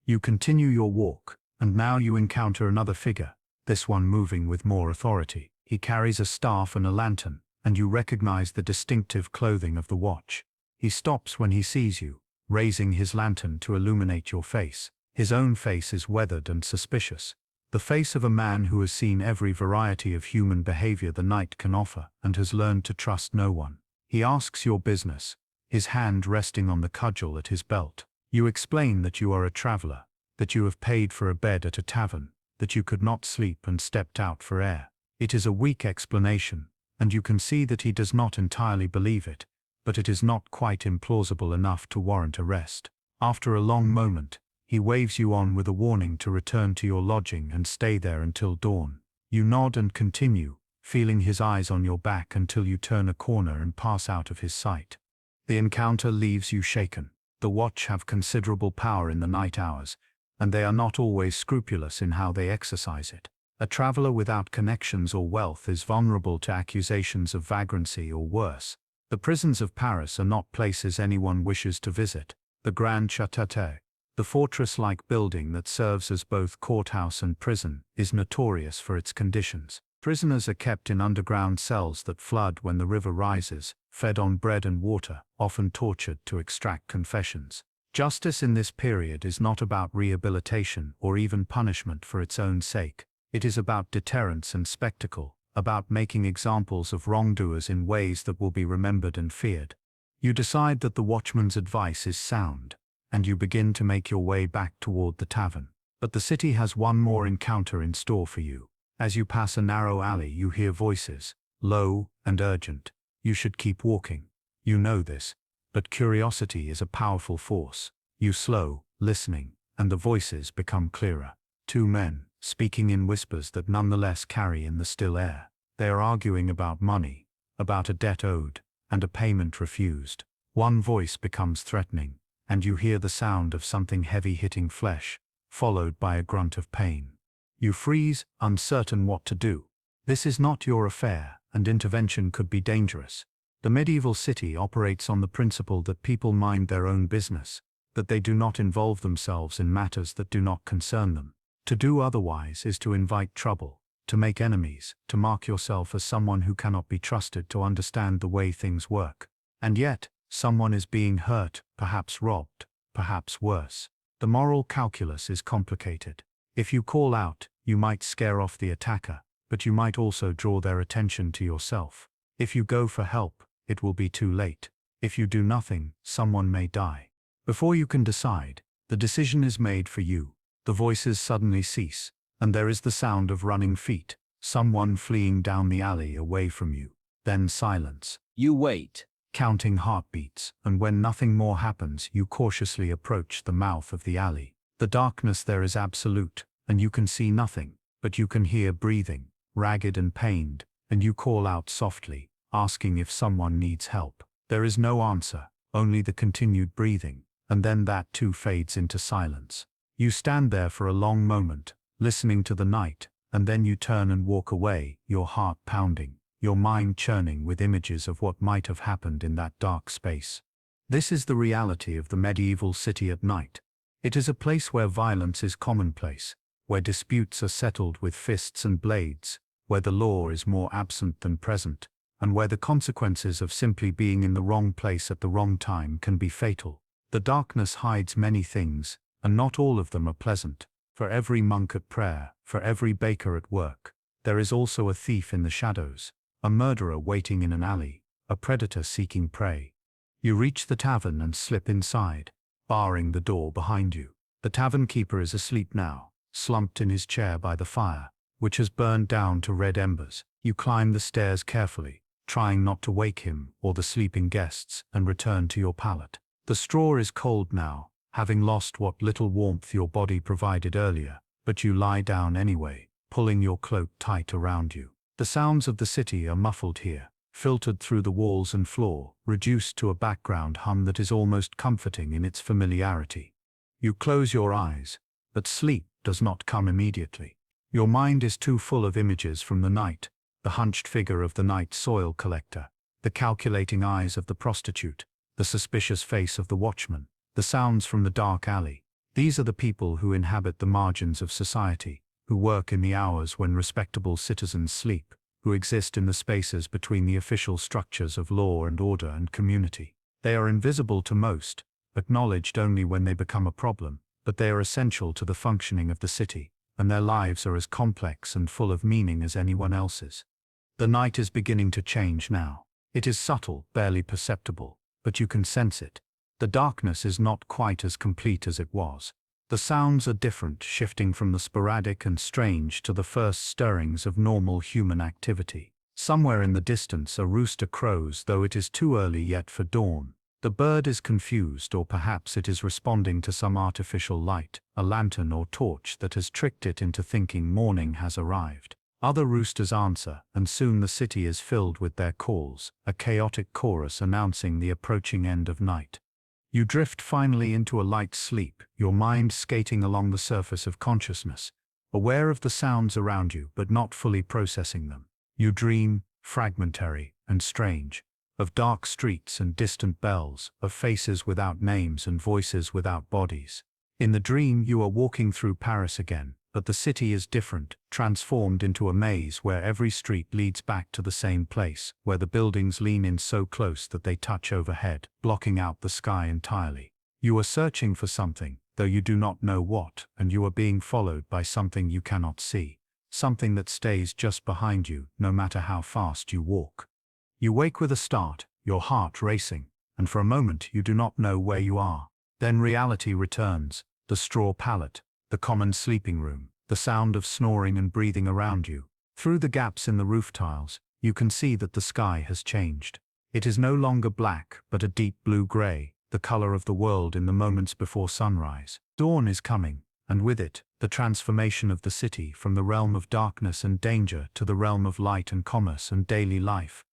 You continue your walk, and now you encounter another figure, this one moving with more authority. He carries a staff and a lantern, and you recognize the distinctive clothing of the watch. He stops when he sees you, raising his lantern to illuminate your face. His own face is weathered and suspicious, the face of a man who has seen every variety of human behavior the night can offer and has learned to trust no one. He asks your business, his hand resting on the cudgel at his belt. You explain that you are a traveler, that you have paid for a bed at a tavern, that you could not sleep and stepped out for air. It is a weak explanation, and you can see that he does not entirely believe it, but it is not quite implausible enough to warrant arrest. After a long moment, he waves you on with a warning to return to your lodging and stay there until dawn. You nod and continue, feeling his eyes on your back until you turn a corner and pass out of his sight. The encounter leaves you shaken. The watch have considerable power in the night hours, and they are not always scrupulous in how they exercise it. A traveler without connections or wealth is vulnerable to accusations of vagrancy or worse. The prisons of Paris are not places anyone wishes to visit. The Grand Château, the fortress-like building that serves as both courthouse and prison, is notorious for its conditions. Prisoners are kept in underground cells that flood when the river rises, fed on bread and water, often tortured to extract confessions. Justice in this period is not about rehabilitation or even punishment for its own sake. It is about deterrence and spectacle, about making examples of wrongdoers in ways that will be remembered and feared. You decide that the watchman's advice is sound, and you begin to make your way back toward the tavern. But the city has one more encounter in store for you. As you pass a narrow alley, you hear voices, low and urgent. You should keep walking. You know this, but curiosity is a powerful force. You slow, listening, and the voices become clearer. Two men, speaking in whispers that nonetheless carry in the still air. They are arguing about money, about a debt owed, and a payment refused. One voice becomes threatening, and you hear the sound of something heavy hitting flesh, followed by a grunt of pain. You freeze, uncertain what to do. This is not your affair, and intervention could be dangerous. The medieval city operates on the principle that people mind their own business, that they do not involve themselves in matters that do not concern them. To do otherwise is to invite trouble, to make enemies, to mark yourself as someone who cannot be trusted to understand the way things work. And yet, someone is being hurt, perhaps robbed, perhaps worse. The moral calculus is complicated. If you call out, you might scare off the attacker, but you might also draw their attention to yourself. If you go for help, it will be too late. If you do nothing, someone may die. Before you can decide, the decision is made for you. The voices suddenly cease, and there is the sound of running feet, someone fleeing down the alley away from you. Then silence. You wait, Counting heartbeats, and when nothing more happens, you cautiously approach the mouth of the alley. The darkness there is absolute, and you can see nothing, but you can hear breathing, ragged and pained, and you call out softly, asking if someone needs help. There is no answer, only the continued breathing, and then that too fades into silence. You stand there for a long moment, listening to the night, and then you turn and walk away, your heart pounding, your mind churning with images of what might have happened in that dark space. This is the reality of the medieval city at night. It is a place where violence is commonplace, where disputes are settled with fists and blades, where the law is more absent than present, and where the consequences of simply being in the wrong place at the wrong time can be fatal. The darkness hides many things, and not all of them are pleasant. For every monk at prayer, for every baker at work, there is also a thief in the shadows, a murderer waiting in an alley, a predator seeking prey. You reach the tavern and slip inside, barring the door behind you. The tavern keeper is asleep now, slumped in his chair by the fire, which has burned down to red embers. You climb the stairs carefully, trying not to wake him or the sleeping guests, and return to your pallet. The straw is cold now, having lost what little warmth your body provided earlier, but you lie down anyway, pulling your cloak tight around you. The sounds of the city are muffled here, filtered through the walls and floor, reduced to a background hum that is almost comforting in its familiarity. You close your eyes, but sleep does not come immediately. Your mind is too full of images from the night, the hunched figure of the night soil collector, the calculating eyes of the prostitute, the suspicious face of the watchman, the sounds from the dark alley. These are the people who inhabit the margins of society, who work in the hours when respectable citizens sleep, who exist in the spaces between the official structures of law and order and community. They are invisible to most, acknowledged only when they become a problem, but they are essential to the functioning of the city, and their lives are as complex and full of meaning as anyone else's. The night is beginning to change now. It is subtle, barely perceptible, but you can sense it. The darkness is not quite as complete as it was. The sounds are different, shifting from the sporadic and strange to the first stirrings of normal human activity. Somewhere in the distance a rooster crows, though it is too early yet for dawn. The bird is confused, or perhaps it is responding to some artificial light, a lantern or torch that has tricked it into thinking morning has arrived. Other roosters answer, and soon the city is filled with their calls, a chaotic chorus announcing the approaching end of night. You drift finally into a light sleep, your mind skating along the surface of consciousness, aware of the sounds around you but not fully processing them. You dream, fragmentary and strange, of dark streets and distant bells, of faces without names and voices without bodies. In the dream you are walking through Paris again, but the city is different, transformed into a maze where every street leads back to the same place, where the buildings lean in so close that they touch overhead, blocking out the sky entirely. You are searching for something, though you do not know what, and you are being followed by something you cannot see, something that stays just behind you, no matter how fast you walk. You wake with a start, your heart racing, and for a moment you do not know where you are. Then reality returns, the straw pallet, the common sleeping room, the sound of snoring and breathing around you. Through the gaps in the roof tiles, you can see that the sky has changed. It is no longer black, but a deep blue-gray, the color of the world in the moments before sunrise. Dawn is coming, and with it, the transformation of the city from the realm of darkness and danger to the realm of light and commerce and daily life.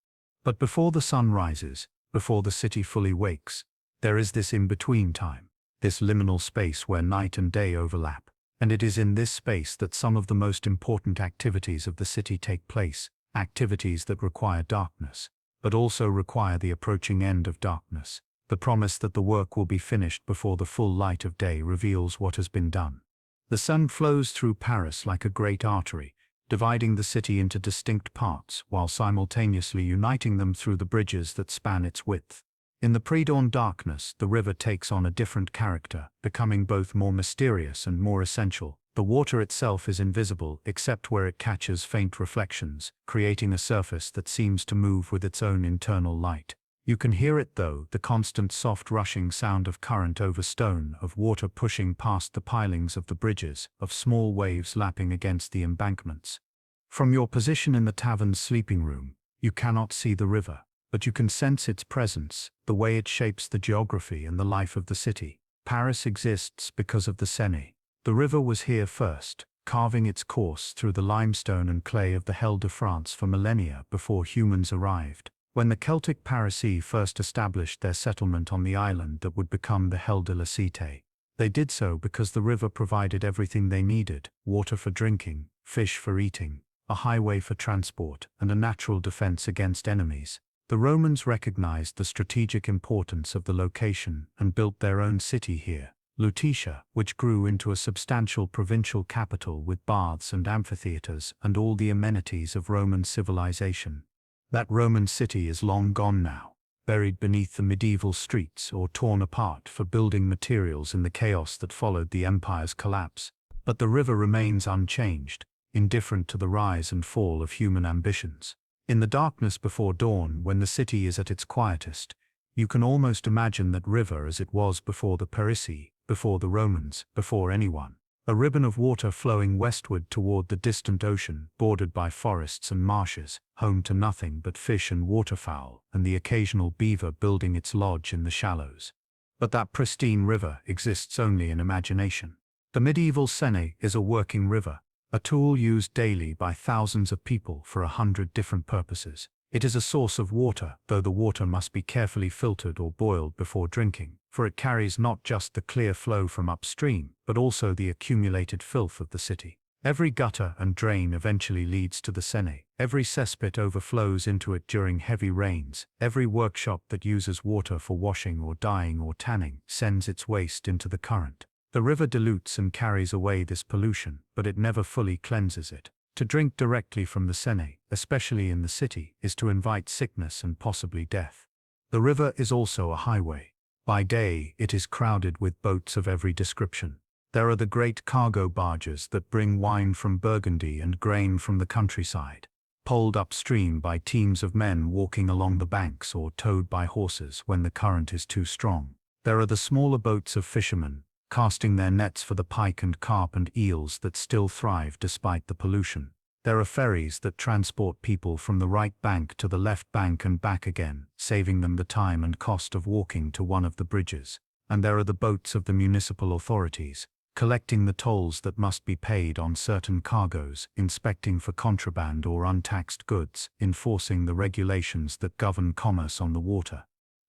But before the sun rises, before the city fully wakes, there is this in-between time, this liminal space where night and day overlap. And it is in this space that some of the most important activities of the city take place, activities that require darkness, but also require the approaching end of darkness, the promise that the work will be finished before the full light of day reveals what has been done. The sun flows through Paris like a great artery, dividing the city into distinct parts, while simultaneously uniting them through the bridges that span its width. In the pre-dawn darkness, the river takes on a different character, becoming both more mysterious and more essential. The water itself is invisible, except where it catches faint reflections, creating a surface that seems to move with its own internal light. You can hear it though, the constant soft rushing sound of current over stone, of water pushing past the pilings of the bridges, of small waves lapping against the embankments. From your position in the tavern's sleeping room, you cannot see the river, but you can sense its presence, the way it shapes the geography and the life of the city. Paris exists because of the Seine. The river was here first, carving its course through the limestone and clay of the Hell de France for millennia before humans arrived. When the Celtic Parisii first established their settlement on the island that would become the Hell de la Cité, they did so because the river provided everything they needed: water for drinking, fish for eating, a highway for transport, and a natural defense against enemies. The Romans recognized the strategic importance of the location and built their own city here, Lutetia, which grew into a substantial provincial capital with baths and amphitheaters and all the amenities of Roman civilization. That Roman city is long gone now, buried beneath the medieval streets or torn apart for building materials in the chaos that followed the empire's collapse. But the river remains unchanged, indifferent to the rise and fall of human ambitions. In the darkness before dawn, when the city is at its quietest, You can almost imagine that river as it was before the Parisii, before the Romans, before anyone. A ribbon of water flowing westward toward the distant ocean, bordered by forests and marshes, home to nothing but fish and waterfowl, and the occasional beaver building its lodge in the shallows. But that pristine river exists only in imagination. The medieval Seine is a working river, a tool used daily by thousands of people for 100 different purposes. It is a source of water, though the water must be carefully filtered or boiled before drinking, for it carries not just the clear flow from upstream, but also the accumulated filth of the city. Every gutter and drain eventually leads to the Seine. Every cesspit overflows into it during heavy rains. Every workshop that uses water for washing or dyeing or tanning sends its waste into the current. The river dilutes and carries away this pollution, but it never fully cleanses it. To drink directly from the Seine, especially in the city, is to invite sickness and possibly death. The river is also a highway. By day, it is crowded with boats of every description. There are the great cargo barges that bring wine from Burgundy and grain from the countryside, poled upstream by teams of men walking along the banks or towed by horses when the current is too strong. There are the smaller boats of fishermen, casting their nets for the pike and carp and eels that still thrive despite the pollution. There are ferries that transport people from the right bank to the left bank and back again, saving them the time and cost of walking to one of the bridges. And there are the boats of the municipal authorities, collecting the tolls that must be paid on certain cargoes, inspecting for contraband or untaxed goods, enforcing the regulations that govern commerce on the water.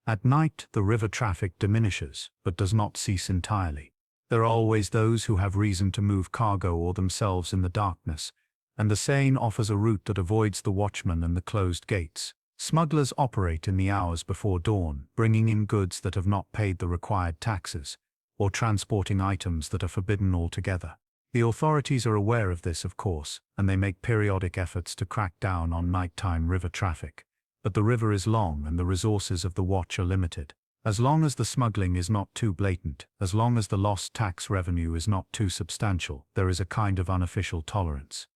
At night, the river traffic diminishes, but does not cease entirely. There are always those who have reason to move cargo or themselves in the darkness, and the Seine offers a route that avoids the watchmen and the closed gates. Smugglers operate in the hours before dawn, bringing in goods that have not paid the required taxes, or transporting items that are forbidden altogether. The authorities are aware of this, of course, and they make periodic efforts to crack down on nighttime river traffic. But the river is long and the resources of the watch are limited. As long as the smuggling is not too blatant, as long as the lost tax revenue is not too substantial, there is a kind of unofficial tolerance.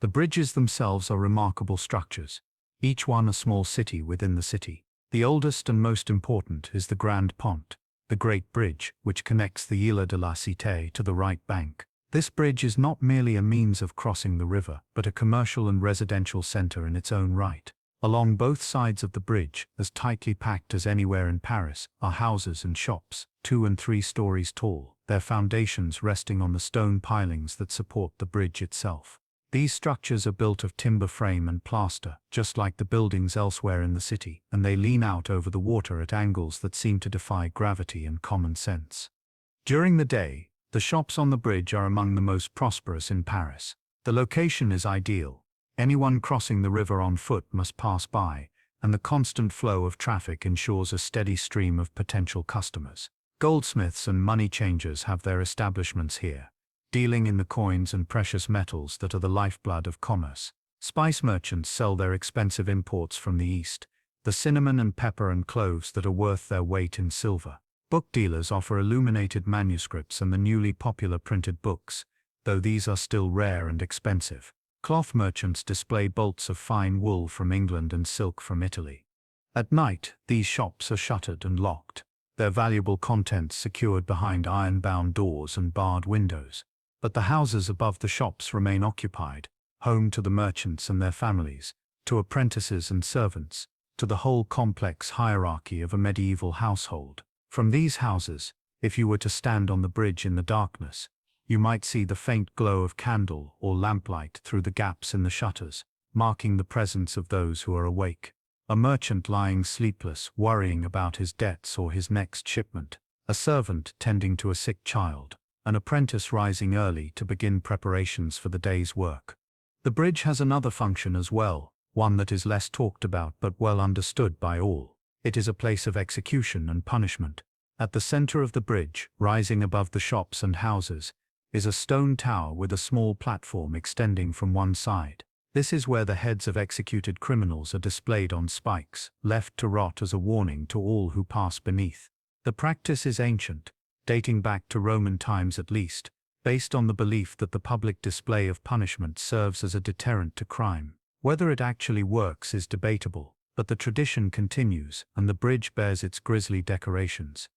The bridges themselves are remarkable structures, each one a small city within the city. The oldest and most important is the Grand Pont, the Great Bridge, which connects the Île de la Cité to the right bank. This bridge is not merely a means of crossing the river, but a commercial and residential center in its own right. Along both sides of the bridge, as tightly packed as anywhere in Paris, are houses and shops, 2 and 3 stories tall, their foundations resting on the stone pilings that support the bridge itself. These structures are built of timber frame and plaster, just like the buildings elsewhere in the city, and they lean out over the water at angles that seem to defy gravity and common sense. During the day, the shops on the bridge are among the most prosperous in Paris. The location is ideal. Anyone crossing the river on foot must pass by, and the constant flow of traffic ensures a steady stream of potential customers. Goldsmiths and money changers have their establishments here, dealing in the coins and precious metals that are the lifeblood of commerce. Spice merchants sell their expensive imports from the East, the cinnamon and pepper and cloves that are worth their weight in silver. Book dealers offer illuminated manuscripts and the newly popular printed books, though these are still rare and expensive. Cloth merchants display bolts of fine wool from England and silk from Italy. At night, these shops are shuttered and locked, their valuable contents secured behind iron-bound doors and barred windows. But the houses above the shops remain occupied, home to the merchants and their families, to apprentices and servants, to the whole complex hierarchy of a medieval household. From these houses, if you were to stand on the bridge in the darkness, you might see the faint glow of candle or lamplight through the gaps in the shutters, marking the presence of those who are awake. A merchant lying sleepless, worrying about his debts or his next shipment. A servant tending to a sick child. An apprentice rising early to begin preparations for the day's work. The bridge has another function as well, one that is less talked about but well understood by all. It is a place of execution and punishment. At the center of the bridge, rising above the shops and houses, is a stone tower with a small platform extending from one side. This is where the heads of executed criminals are displayed on spikes, left to rot as a warning to all who pass beneath. The practice is ancient, dating back to Roman times at least, based on the belief that the public display of punishment serves as a deterrent to crime. Whether it actually works is debatable. But the tradition continues, and the bridge bears its grisly decorations.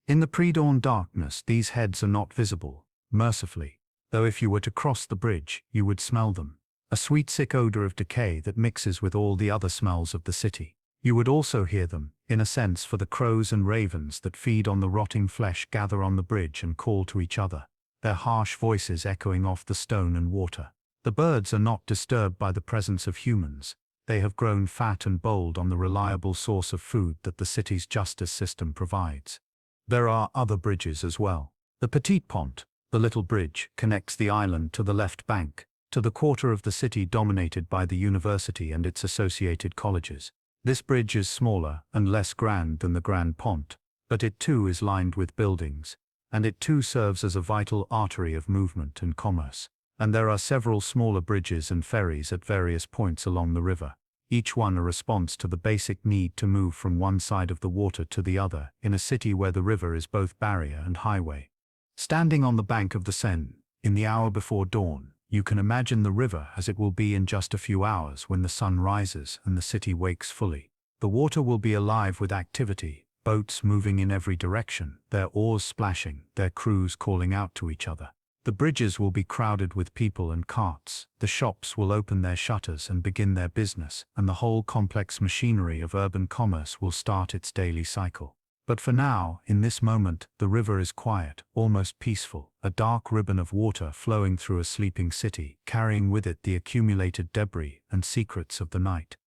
In the pre-dawn darkness, these heads are not visible, mercifully, though if you were to cross the bridge, you would smell them. A sweet sick odor of decay that mixes with all the other smells of the city. You would also hear them, in a sense, for the crows and ravens that feed on the rotting flesh gather on the bridge and call to each other, their harsh voices echoing off the stone and water. The birds are not disturbed by the presence of humans. They have grown fat and bold on the reliable source of food that the city's justice system provides. There are other bridges as well. The Petit Pont, the little bridge, connects the island to the left bank, to the quarter of the city dominated by the university and its associated colleges. This bridge is smaller and less grand than the Grand Pont, but it too is lined with buildings, and it too serves as a vital artery of movement and commerce. And there are several smaller bridges and ferries at various points along the river, each one a response to the basic need to move from one side of the water to the other in a city where the river is both barrier and highway. Standing on the bank of the Seine, in the hour before dawn, you can imagine the river as it will be in just a few hours when the sun rises and the city wakes fully. The water will be alive with activity, boats moving in every direction, their oars splashing, their crews calling out to each other. The bridges will be crowded with people and carts, the shops will open their shutters and begin their business, and the whole complex machinery of urban commerce will start its daily cycle. But for now, in this moment, the river is quiet, almost peaceful, a dark ribbon of water flowing through a sleeping city, carrying with it the accumulated debris and secrets of the night.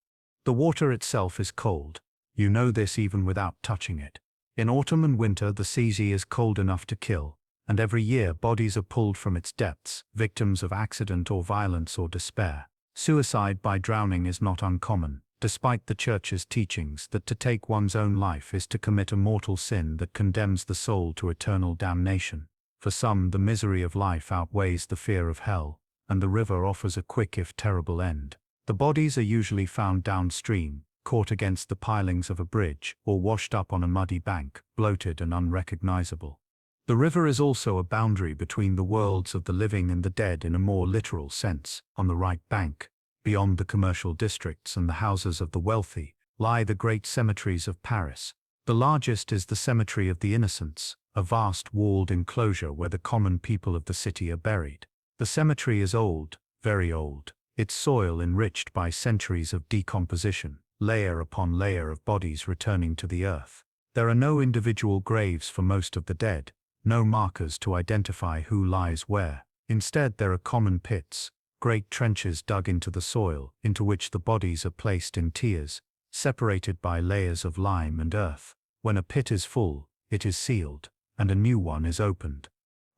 The water itself is cold. You know this even without touching it. In autumn and winter, the sea is cold enough to kill, and every year bodies are pulled from its depths, victims of accident or violence or despair. Suicide by drowning is not uncommon, despite the Church's teachings that to take one's own life is to commit a mortal sin that condemns the soul to eternal damnation. For some, the misery of life outweighs the fear of hell, and the river offers a quick if terrible end. The bodies are usually found downstream, caught against the pilings of a bridge, or washed up on a muddy bank, bloated and unrecognizable. The river is also a boundary between the worlds of the living and the dead in a more literal sense. On the right bank, beyond the commercial districts and the houses of the wealthy, lie the great cemeteries of Paris. The largest is the Cemetery of the Innocents, a vast walled enclosure where the common people of the city are buried. The cemetery is old, very old, its soil enriched by centuries of decomposition, layer upon layer of bodies returning to the earth. There are no individual graves for most of the dead, no markers to identify who lies where. Instead, there are common pits, great trenches dug into the soil, into which the bodies are placed in tiers, separated by layers of lime and earth. When a pit is full, it is sealed, and a new one is opened.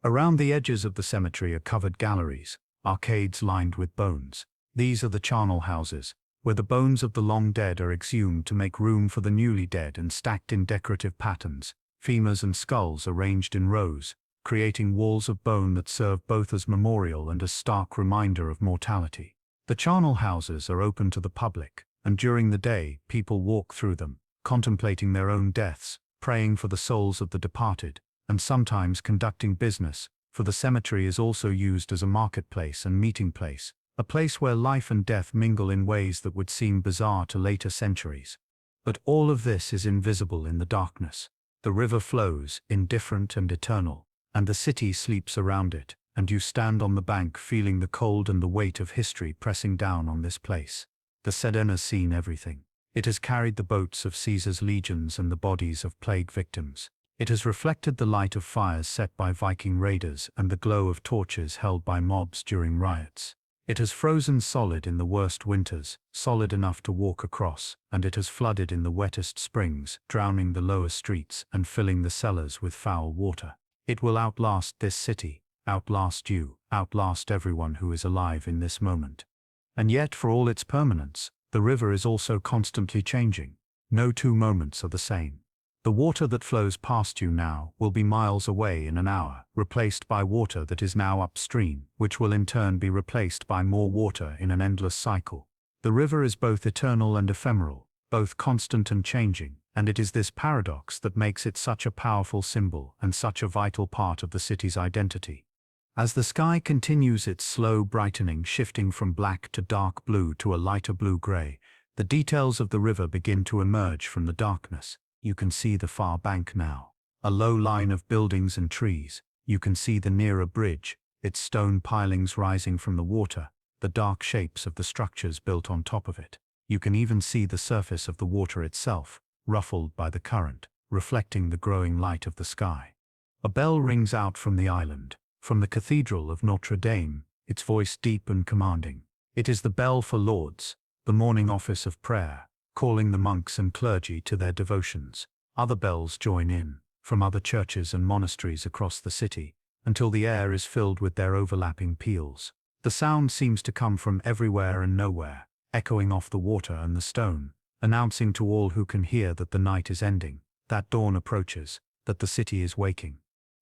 Around the edges of the cemetery are covered galleries, arcades lined with bones. These are the charnel houses, where the bones of the long dead are exhumed to make room for the newly dead and stacked in decorative patterns, femurs and skulls arranged in rows, creating walls of bone that serve both as memorial and as stark reminder of mortality. The charnel houses are open to the public, and during the day, people walk through them, contemplating their own deaths, praying for the souls of the departed, and sometimes conducting business, for the cemetery is also used as a marketplace and meeting place, a place where life and death mingle in ways that would seem bizarre to later centuries. But all of this is invisible in the darkness. The river flows, indifferent and eternal, and the city sleeps around it, and you stand on the bank feeling the cold and the weight of history pressing down on this place. The Seine has seen everything. It has carried the boats of Caesar's legions and the bodies of plague victims. It has reflected the light of fires set by Viking raiders and the glow of torches held by mobs during riots. It has frozen solid in the worst winters, solid enough to walk across, and it has flooded in the wettest springs, drowning the lower streets and filling the cellars with foul water. It will outlast this city, outlast you, outlast everyone who is alive in this moment. And yet, for all its permanence, the river is also constantly changing. No two moments are the same. The water that flows past you now will be miles away in an hour, replaced by water that is now upstream, which will in turn be replaced by more water in an endless cycle. The river is both eternal and ephemeral, both constant and changing, and it is this paradox that makes it such a powerful symbol and such a vital part of the city's identity. As the sky continues its slow brightening, shifting from black to dark blue to a lighter blue-gray, The details of the river begin to emerge from the darkness. You can see the far bank now. A low line of buildings and trees. You can see the nearer bridge, its stone pilings rising from the water, the dark shapes of the structures built on top of it. You can even see the surface of the water itself, ruffled by the current, reflecting the growing light of the sky. A bell rings out from the island, from the Cathedral of Notre Dame, its voice deep and commanding. It is the bell for Lauds, the morning office of prayer, calling the monks and clergy to their devotions. Other bells join in, from other churches and monasteries across the city, until the air is filled with their overlapping peals. The sound seems to come from everywhere and nowhere, echoing off the water and the stone, announcing to all who can hear that the night is ending, that dawn approaches, that the city is waking.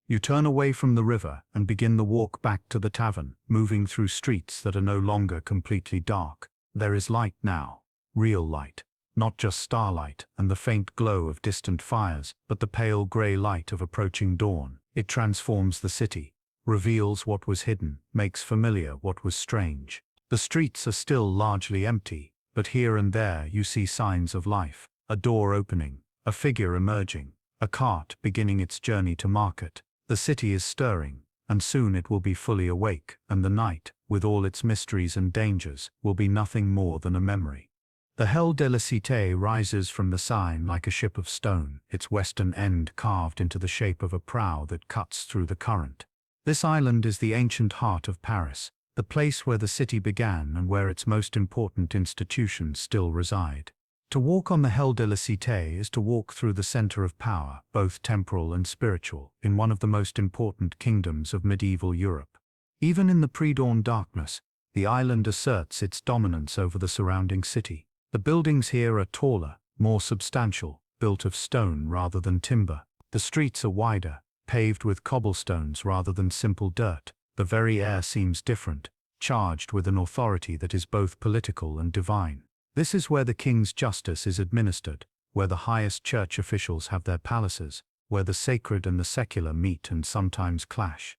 You turn away from the river and begin the walk back to the tavern, moving through streets that are no longer completely dark. There is light now, real light, not just starlight and the faint glow of distant fires, but the pale grey light of approaching dawn. It transforms the city, reveals what was hidden, makes familiar what was strange. The streets are still largely empty, but here and there you see signs of life, a door opening, a figure emerging, a cart beginning its journey to market. The city is stirring, and soon it will be fully awake, and the night, with all its mysteries and dangers, will be nothing more than a memory. The Hell de la Cité rises from the Seine like a ship of stone, its western end carved into the shape of a prow that cuts through the current. This island is the ancient heart of Paris, the place where the city began and where its most important institutions still reside. To walk on the Hell de la Cité is to walk through the center of power, both temporal and spiritual, in one of the most important kingdoms of medieval Europe. Even in the pre-dawn darkness, the island asserts its dominance over the surrounding city. The buildings here are taller, more substantial, built of stone rather than timber. The streets are wider, paved with cobblestones rather than simple dirt. The very air seems different, charged with an authority that is both political and divine. This is where the king's justice is administered, where the highest church officials have their palaces, where the sacred and the secular meet and sometimes clash.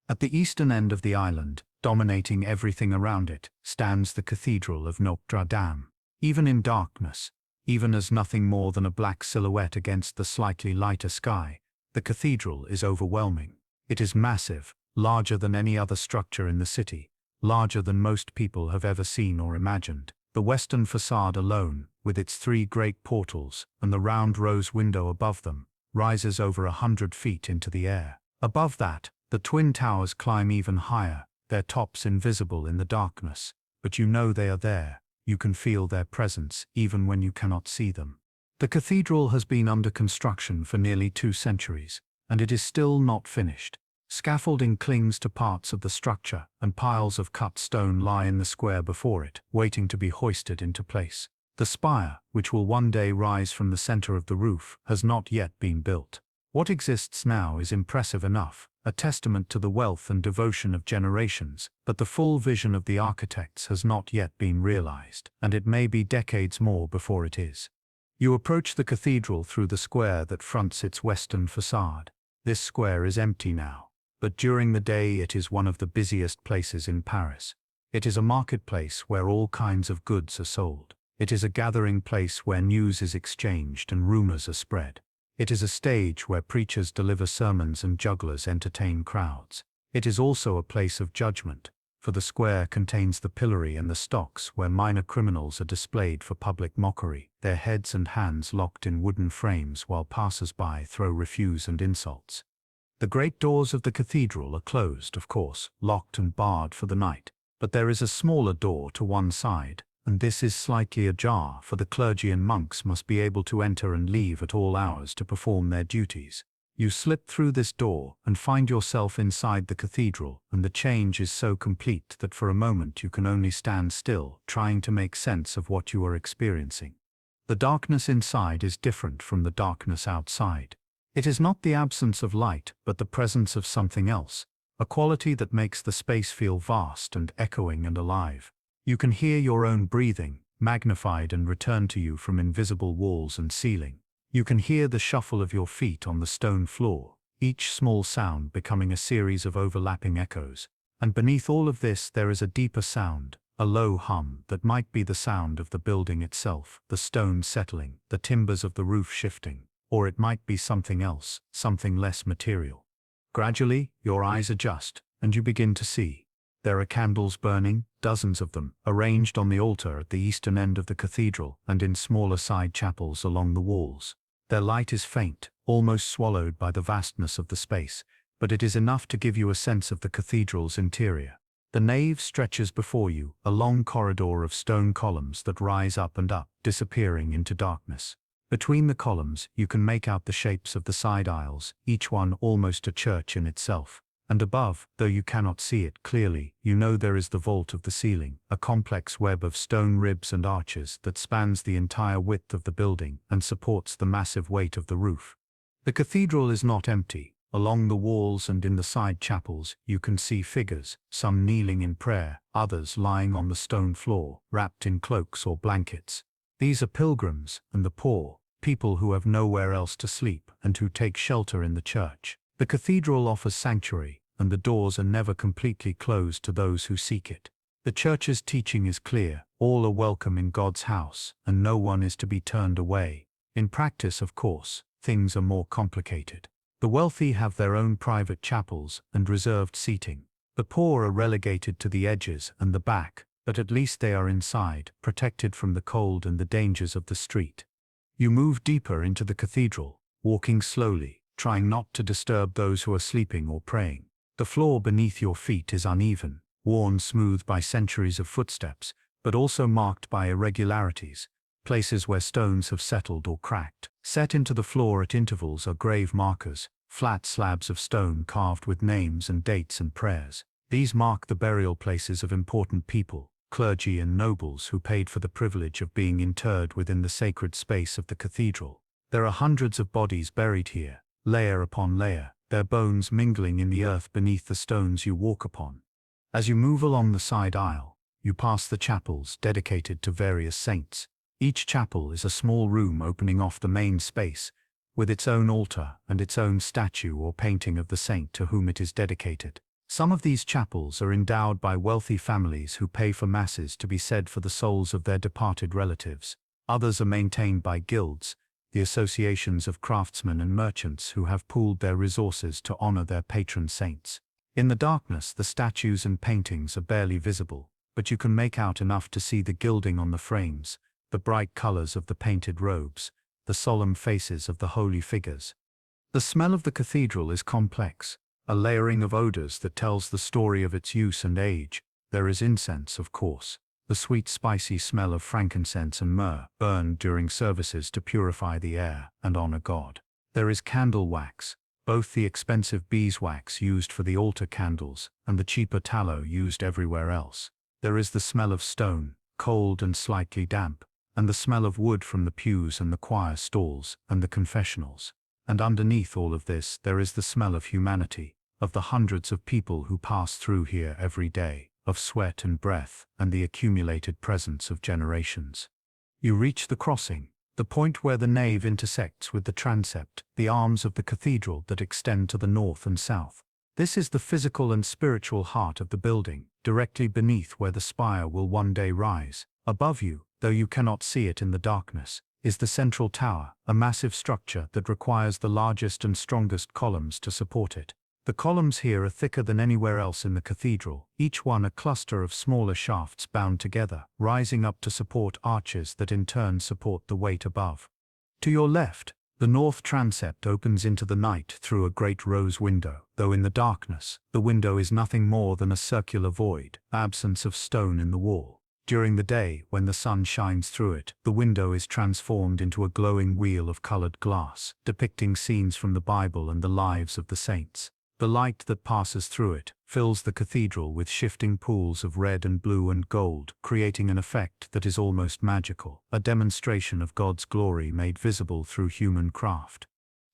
At the eastern end of the island, dominating everything around it, stands the Cathedral of Notre Dame. Even in darkness, even as nothing more than a black silhouette against the slightly lighter sky, the cathedral is overwhelming. It is massive, larger than any other structure in the city, larger than most people have ever seen or imagined. The western facade alone, with its 3 great portals and the round rose window above them, rises over 100 feet into the air. Above that, the twin towers climb even higher, their tops invisible in the darkness, but you know they are there. You can feel their presence even when you cannot see them. The cathedral has been under construction for nearly 2 centuries, and it is still not finished. Scaffolding clings to parts of the structure, and piles of cut stone lie in the square before it, waiting to be hoisted into place. The spire, which will one day rise from the center of the roof, has not yet been built. What exists now is impressive enough, a testament to the wealth and devotion of generations, but the full vision of the architects has not yet been realized, and it may be decades more before it is. You approach the cathedral through the square that fronts its western facade. This square is empty now, but during the day it is one of the busiest places in Paris. It is a marketplace where all kinds of goods are sold. It is a gathering place where news is exchanged and rumors are spread. It is a stage where preachers deliver sermons and jugglers entertain crowds. It is also a place of judgment, for the square contains the pillory and the stocks where minor criminals are displayed for public mockery, their heads and hands locked in wooden frames while passers-by throw refuse and insults. The great doors of the cathedral are closed, of course, locked and barred for the night, but there is a smaller door to one side, and this is slightly ajar, for the clergy and monks must be able to enter and leave at all hours to perform their duties. You slip through this door and find yourself inside the cathedral, and the change is so complete that for a moment you can only stand still, trying to make sense of what you are experiencing. The darkness inside is different from the darkness outside. It is not the absence of light, but the presence of something else, a quality that makes the space feel vast and echoing and alive. You can hear your own breathing, magnified and returned to you from invisible walls and ceiling. You can hear the shuffle of your feet on the stone floor, each small sound becoming a series of overlapping echoes. And beneath all of this there is a deeper sound, a low hum that might be the sound of the building itself, the stones settling, the timbers of the roof shifting, or it might be something else, something less material. Gradually, your eyes adjust, and you begin to see. There are candles burning, dozens of them, arranged on the altar at the eastern end of the cathedral and in smaller side chapels along the walls. Their light is faint, almost swallowed by the vastness of the space, but it is enough to give you a sense of the cathedral's interior. The nave stretches before you, a long corridor of stone columns that rise up and up, disappearing into darkness. Between the columns, you can make out the shapes of the side aisles, each one almost a church in itself. And above, though you cannot see it clearly, you know there is the vault of the ceiling, a complex web of stone ribs and arches that spans the entire width of the building and supports the massive weight of the roof. The cathedral is not empty. Along the walls and in the side chapels, you can see figures, some kneeling in prayer, others lying on the stone floor, wrapped in cloaks or blankets. These are pilgrims and the poor, people who have nowhere else to sleep and who take shelter in the church. The cathedral offers sanctuary, and the doors are never completely closed to those who seek it. The church's teaching is clear: all are welcome in God's house, and no one is to be turned away. In practice, of course, things are more complicated. The wealthy have their own private chapels and reserved seating. The poor are relegated to the edges and the back, but at least they are inside, protected from the cold and the dangers of the street. You move deeper into the cathedral, walking slowly, trying not to disturb those who are sleeping or praying. The floor beneath your feet is uneven, worn smooth by centuries of footsteps, but also marked by irregularities, places where stones have settled or cracked. Set into the floor at intervals are grave markers, flat slabs of stone carved with names and dates and prayers. These mark the burial places of important people, clergy and nobles who paid for the privilege of being interred within the sacred space of the cathedral. There are hundreds of bodies buried here, layer upon layer, their bones mingling in the earth beneath the stones you walk upon. As you move along the side aisle, you pass the chapels dedicated to various saints. Each chapel is a small room opening off the main space, with its own altar and its own statue or painting of the saint to whom it is dedicated. Some of these chapels are endowed by wealthy families who pay for masses to be said for the souls of their departed relatives. Others are maintained by guilds, the associations of craftsmen and merchants who have pooled their resources to honor their patron saints. In the darkness, the statues and paintings are barely visible, but you can make out enough to see the gilding on the frames, the bright colors of the painted robes, the solemn faces of the holy figures. The smell of the cathedral is complex, a layering of odors that tells the story of its use and age. There is incense, of course, the sweet spicy smell of frankincense and myrrh, burned during services to purify the air and honor God. There is candle wax, both the expensive beeswax used for the altar candles and the cheaper tallow used everywhere else. There is the smell of stone, cold and slightly damp, and the smell of wood from the pews and the choir stalls and the confessionals. And underneath all of this, there is the smell of humanity, of the hundreds of people who pass through here every day, of sweat and breath and the accumulated presence of generations. You reach the crossing, the point where the nave intersects with the transept, the arms of the cathedral that extend to the north and south. This is the physical and spiritual heart of the building, directly beneath where the spire will one day rise. Above you, though you cannot see it in the darkness, is the central tower, a massive structure that requires the largest and strongest columns to support it. The columns here are thicker than anywhere else in the cathedral, each one a cluster of smaller shafts bound together, rising up to support arches that in turn support the weight above. To your left, the north transept opens into the night through a great rose window, though in the darkness, the window is nothing more than a circular void, absence of stone in the wall. During the day, when the sun shines through it, the window is transformed into a glowing wheel of colored glass, depicting scenes from the Bible and the lives of the saints. The light that passes through it fills the cathedral with shifting pools of red and blue and gold, creating an effect that is almost magical, a demonstration of God's glory made visible through human craft.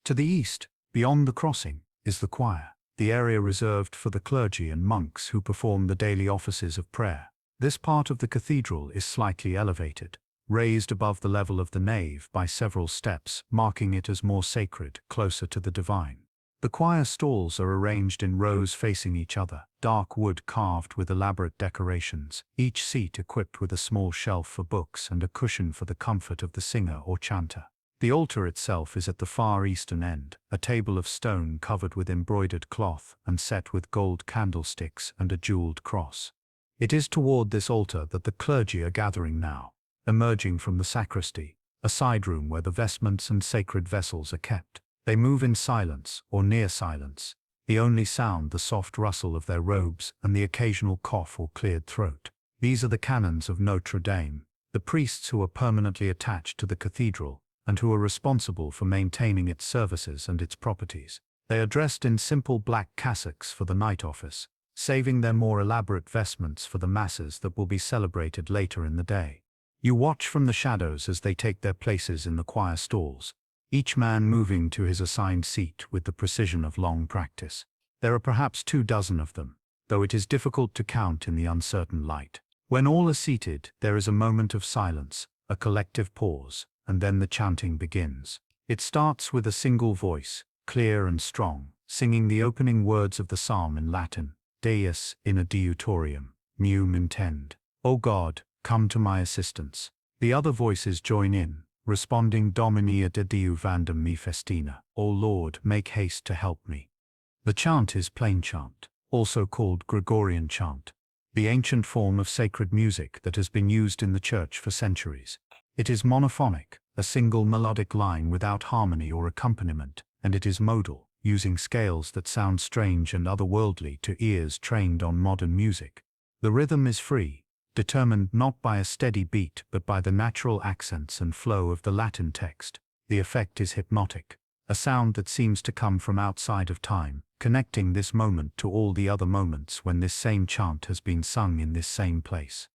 To the east, beyond the crossing, is the choir, the area reserved for the clergy and monks who perform the daily offices of prayer. This part of the cathedral is slightly elevated, raised above the level of the nave by several steps, marking it as more sacred, closer to the divine. The choir stalls are arranged in rows facing each other, dark wood carved with elaborate decorations, each seat equipped with a small shelf for books and a cushion for the comfort of the singer or chanter. The altar itself is at the far eastern end, a table of stone covered with embroidered cloth and set with gold candlesticks and a jeweled cross. It is toward this altar that the clergy are gathering now, emerging from the sacristy, a side room where the vestments and sacred vessels are kept. They move in silence or near silence, the only sound the soft rustle of their robes and the occasional cough or cleared throat. These are the canons of Notre Dame, the priests who are permanently attached to the cathedral and who are responsible for maintaining its services and its properties. They are dressed in simple black cassocks for the night office, saving their more elaborate vestments for the masses that will be celebrated later in the day. You watch from the shadows as they take their places in the choir stalls, each man moving to his assigned seat with the precision of long practice. There are perhaps 24 of them, though it is difficult to count in the uncertain light. When all are seated, there is a moment of silence, a collective pause, and then the chanting begins. It starts with a single voice, clear and strong, singing the opening words of the psalm in Latin, Deus in adiutorium, meum intend. O God, come to my assistance. The other voices join in, responding Domini ad Deu vandam me festina, O Lord, make haste to help me. The chant is plain chant, also called Gregorian chant, the ancient form of sacred music that has been used in the church for centuries. It is monophonic, a single melodic line without harmony or accompaniment, and it is modal, using scales that sound strange and otherworldly to ears trained on modern music. The rhythm is free, determined not by a steady beat but by the natural accents and flow of the Latin text. The effect is hypnotic, a sound that seems to come from outside of time, connecting this moment to all the other moments when this same chant has been sung in this same place.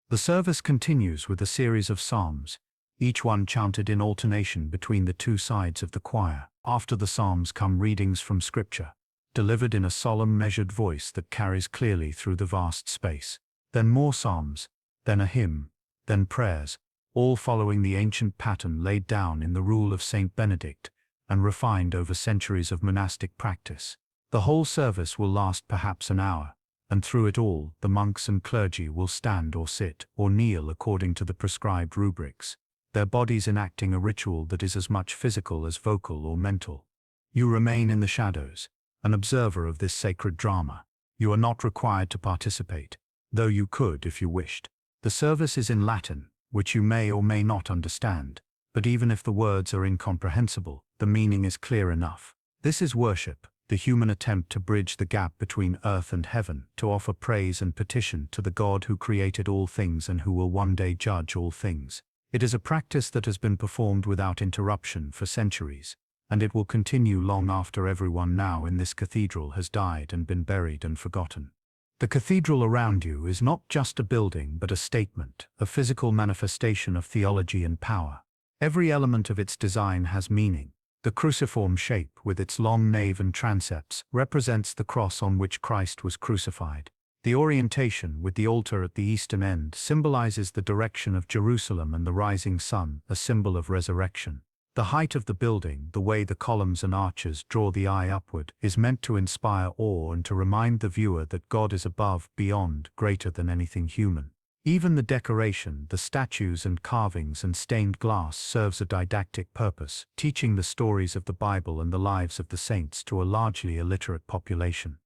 The service continues with a series of psalms, each one chanted in alternation between the two sides of the choir. After the psalms come readings from Scripture, delivered in a solemn measured voice that carries clearly through the vast space. Then more psalms, then a hymn, then prayers, all following the ancient pattern laid down in the rule of Saint Benedict and refined over centuries of monastic practice. The whole service will last perhaps an hour, and through it all the monks and clergy will stand or sit or kneel according to the prescribed rubrics, their bodies enacting a ritual that is as much physical as vocal or mental. You remain in the shadows, an observer of this sacred drama. You are not required to participate, though you could if you wished. The service is in Latin, which you may or may not understand, but even if the words are incomprehensible, the meaning is clear enough. This is worship, the human attempt to bridge the gap between earth and heaven, to offer praise and petition to the God who created all things and who will one day judge all things. It is a practice that has been performed without interruption for centuries, and it will continue long after everyone now in this cathedral has died and been buried and forgotten. The cathedral around you is not just a building but a statement, a physical manifestation of theology and power. Every element of its design has meaning. The cruciform shape, with its long nave and transepts, represents the cross on which Christ was crucified. The orientation, with the altar at the eastern end, symbolizes the direction of Jerusalem and the rising sun, a symbol of resurrection. The height of the building, the way the columns and arches draw the eye upward, is meant to inspire awe and to remind the viewer that God is above, beyond, greater than anything human. Even the decoration, the statues and carvings and stained glass serves a didactic purpose, teaching the stories of the Bible and the lives of the saints to a largely illiterate population.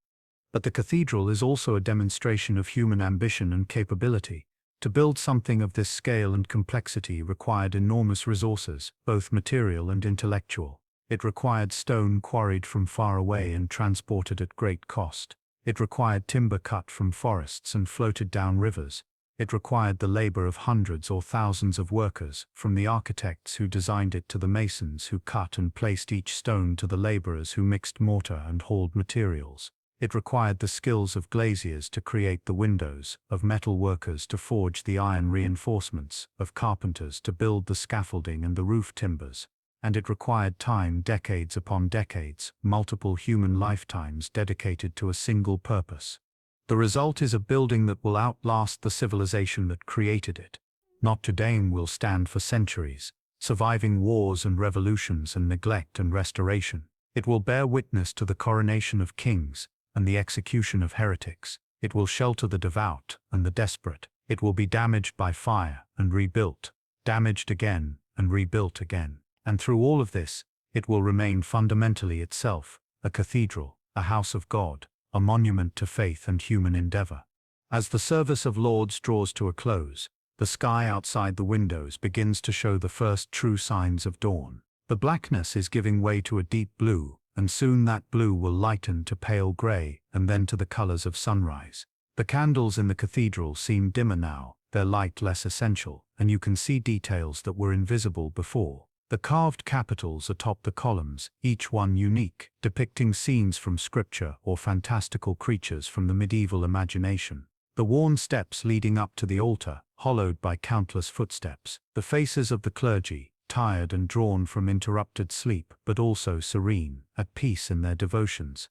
But the cathedral is also a demonstration of human ambition and capability. To build something of this scale and complexity required enormous resources, both material and intellectual. It required stone quarried from far away and transported at great cost. It required timber cut from forests and floated down rivers. It required the labor of hundreds or thousands of workers, from the architects who designed it to the masons who cut and placed each stone to the laborers who mixed mortar and hauled materials. It required the skills of glaziers to create the windows, of metal workers to forge the iron reinforcements, of carpenters to build the scaffolding and the roof timbers. And it required time, decades upon decades, multiple human lifetimes dedicated to a single purpose. The result is a building that will outlast the civilization that created it. Notre Dame will stand for centuries, surviving wars and revolutions and neglect and restoration. It will bear witness to the coronation of kings and the execution of heretics. It will shelter the devout and the desperate. It will be damaged by fire and rebuilt, damaged again and rebuilt again. And through all of this, it will remain fundamentally itself, a cathedral, a house of God, a monument to faith and human endeavor. As the service of Lauds draws to a close, the sky outside the windows begins to show the first true signs of dawn. The blackness is giving way to a deep blue, and soon that blue will lighten to pale gray and then to the colors of sunrise. The candles in the cathedral seem dimmer now, their light less essential, and you can see details that were invisible before. The carved capitals atop the columns, each one unique, depicting scenes from scripture or fantastical creatures from the medieval imagination. The worn steps leading up to the altar, hollowed by countless footsteps. The faces of the clergy, tired and drawn from interrupted sleep, but also serene, at peace in their devotions.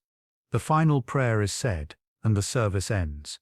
The final prayer is said, and the service ends.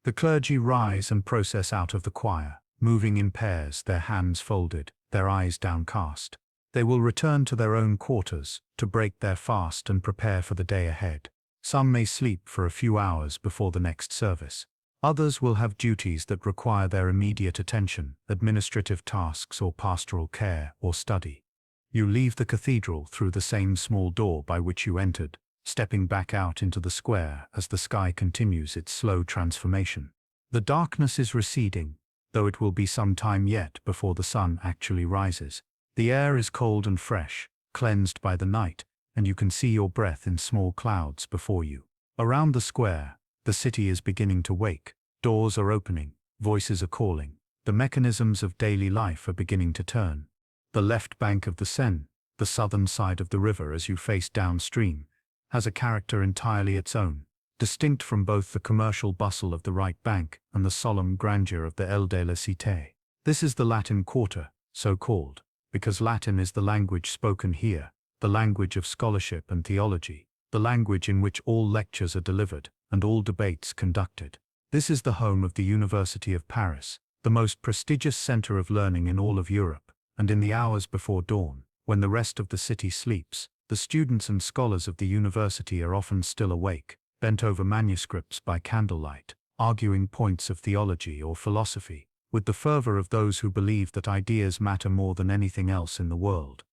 The clergy rise and process out of the choir, moving in pairs, their hands folded, their eyes downcast. They will return to their own quarters, to break their fast and prepare for the day ahead. Some may sleep for a few hours before the next service. Others will have duties that require their immediate attention, administrative tasks or pastoral care or study. You leave the cathedral through the same small door by which you entered, stepping back out into the square as the sky continues its slow transformation. The darkness is receding, though it will be some time yet before the sun actually rises. The air is cold and fresh, cleansed by the night, and you can see your breath in small clouds before you. Around the square, the city is beginning to wake. Doors are opening, voices are calling. The mechanisms of daily life are beginning to turn. The left bank of the Seine, the southern side of the river as you face downstream, has a character entirely its own, distinct from both the commercial bustle of the right bank and the solemn grandeur of the Aile de la Cité. This is the Latin Quarter, so called, because Latin is the language spoken here, the language of scholarship and theology, the language in which all lectures are delivered and all debates conducted. This is the home of the University of Paris, the most prestigious center of learning in all of Europe, and in the hours before dawn, when the rest of the city sleeps, the students and scholars of the university are often still awake, bent over manuscripts by candlelight, arguing points of theology or philosophy, with the fervor of those who believe that ideas matter more than anything else in the world.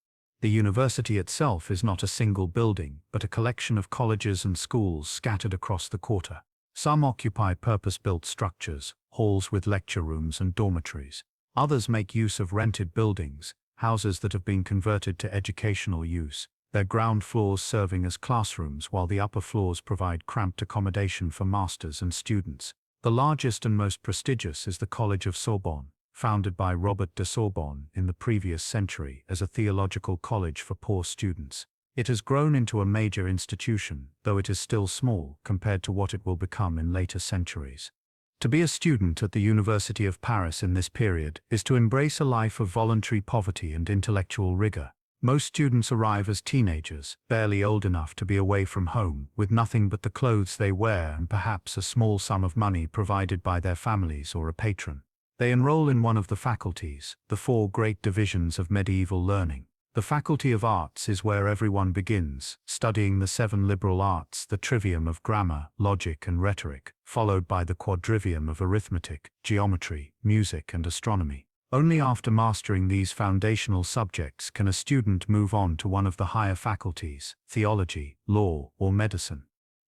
The university itself is not a single building, but a collection of colleges and schools scattered across the quarter. Some occupy purpose-built structures, halls with lecture rooms and dormitories. Others make use of rented buildings, houses that have been converted to educational use, their ground floors serving as classrooms while the upper floors provide cramped accommodation for masters and students. The largest and most prestigious is the College of Sorbonne, founded by Robert de Sorbonne in the previous century as a theological college for poor students. It has grown into a major institution, though it is still small compared to what it will become in later centuries. To be a student at the University of Paris in this period is to embrace a life of voluntary poverty and intellectual rigor. Most students arrive as teenagers, barely old enough to be away from home, with nothing but the clothes they wear and perhaps a small sum of money provided by their families or a patron. They enroll in one of the faculties, the four great divisions of medieval learning. The Faculty of Arts is where everyone begins, studying the 7 liberal arts, the trivium of grammar, logic and rhetoric, followed by the quadrivium of arithmetic, geometry, music and astronomy. Only after mastering these foundational subjects can a student move on to one of the higher faculties, theology, law, or medicine.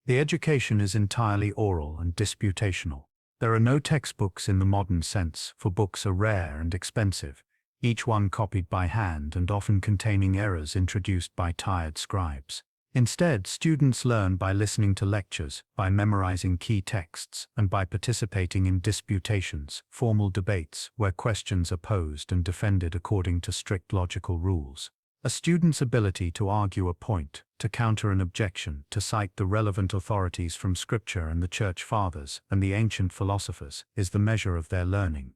The education is entirely oral and disputational. There are no textbooks in the modern sense, for books are rare and expensive, each one copied by hand and often containing errors introduced by tired scribes. Instead, students learn by listening to lectures, by memorizing key texts, and by participating in disputations, formal debates, where questions are posed and defended according to strict logical rules. A student's ability to argue a point, to counter an objection, to cite the relevant authorities from Scripture and the Church Fathers and the ancient philosophers, is the measure of their learning.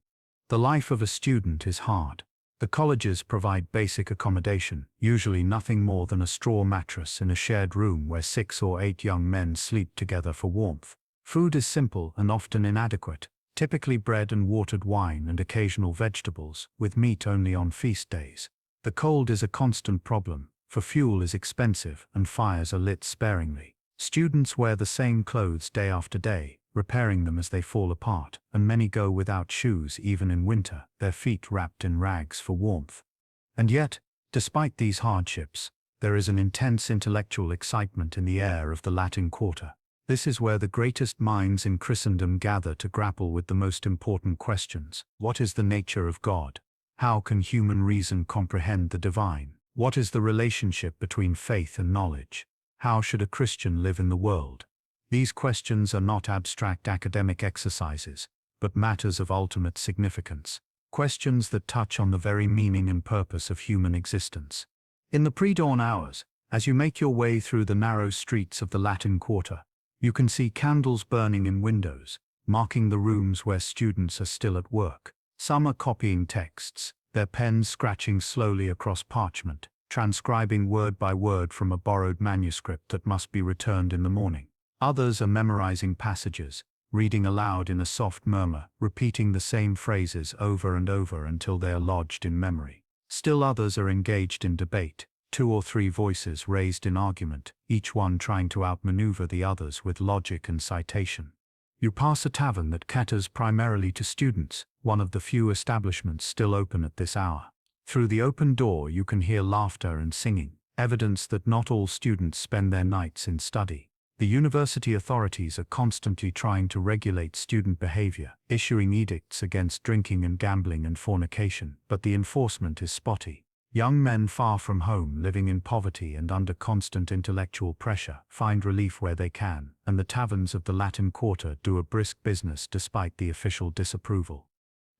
The life of a student is hard. The colleges provide basic accommodation, usually nothing more than a straw mattress in a shared room where 6 or 8 young men sleep together for warmth. Food is simple and often inadequate, typically bread and watered wine and occasional vegetables, with meat only on feast days. The cold is a constant problem, for fuel is expensive and fires are lit sparingly. Students wear the same clothes day after day, repairing them as they fall apart, and many go without shoes even in winter, their feet wrapped in rags for warmth. And yet, despite these hardships, there is an intense intellectual excitement in the air of the Latin Quarter. This is where the greatest minds in Christendom gather to grapple with the most important questions. What is the nature of God? How can human reason comprehend the divine? What is the relationship between faith and knowledge? How should a Christian live in the world? These questions are not abstract academic exercises, but matters of ultimate significance. Questions that touch on the very meaning and purpose of human existence. In the pre-dawn hours, as you make your way through the narrow streets of the Latin Quarter, you can see candles burning in windows, marking the rooms where students are still at work. Some are copying texts, their pens scratching slowly across parchment, transcribing word by word from a borrowed manuscript that must be returned in the morning. Others are memorizing passages, reading aloud in a soft murmur, repeating the same phrases over and over until they are lodged in memory. Still others are engaged in debate, 2 or 3 voices raised in argument, each one trying to outmaneuver the others with logic and citation. You pass a tavern that caters primarily to students, one of the few establishments still open at this hour. Through the open door you can hear laughter and singing, evidence that not all students spend their nights in study. The university authorities are constantly trying to regulate student behavior, issuing edicts against drinking and gambling and fornication, but the enforcement is spotty. Young men far from home, living in poverty and under constant intellectual pressure, find relief where they can, and the taverns of the Latin Quarter do a brisk business despite the official disapproval.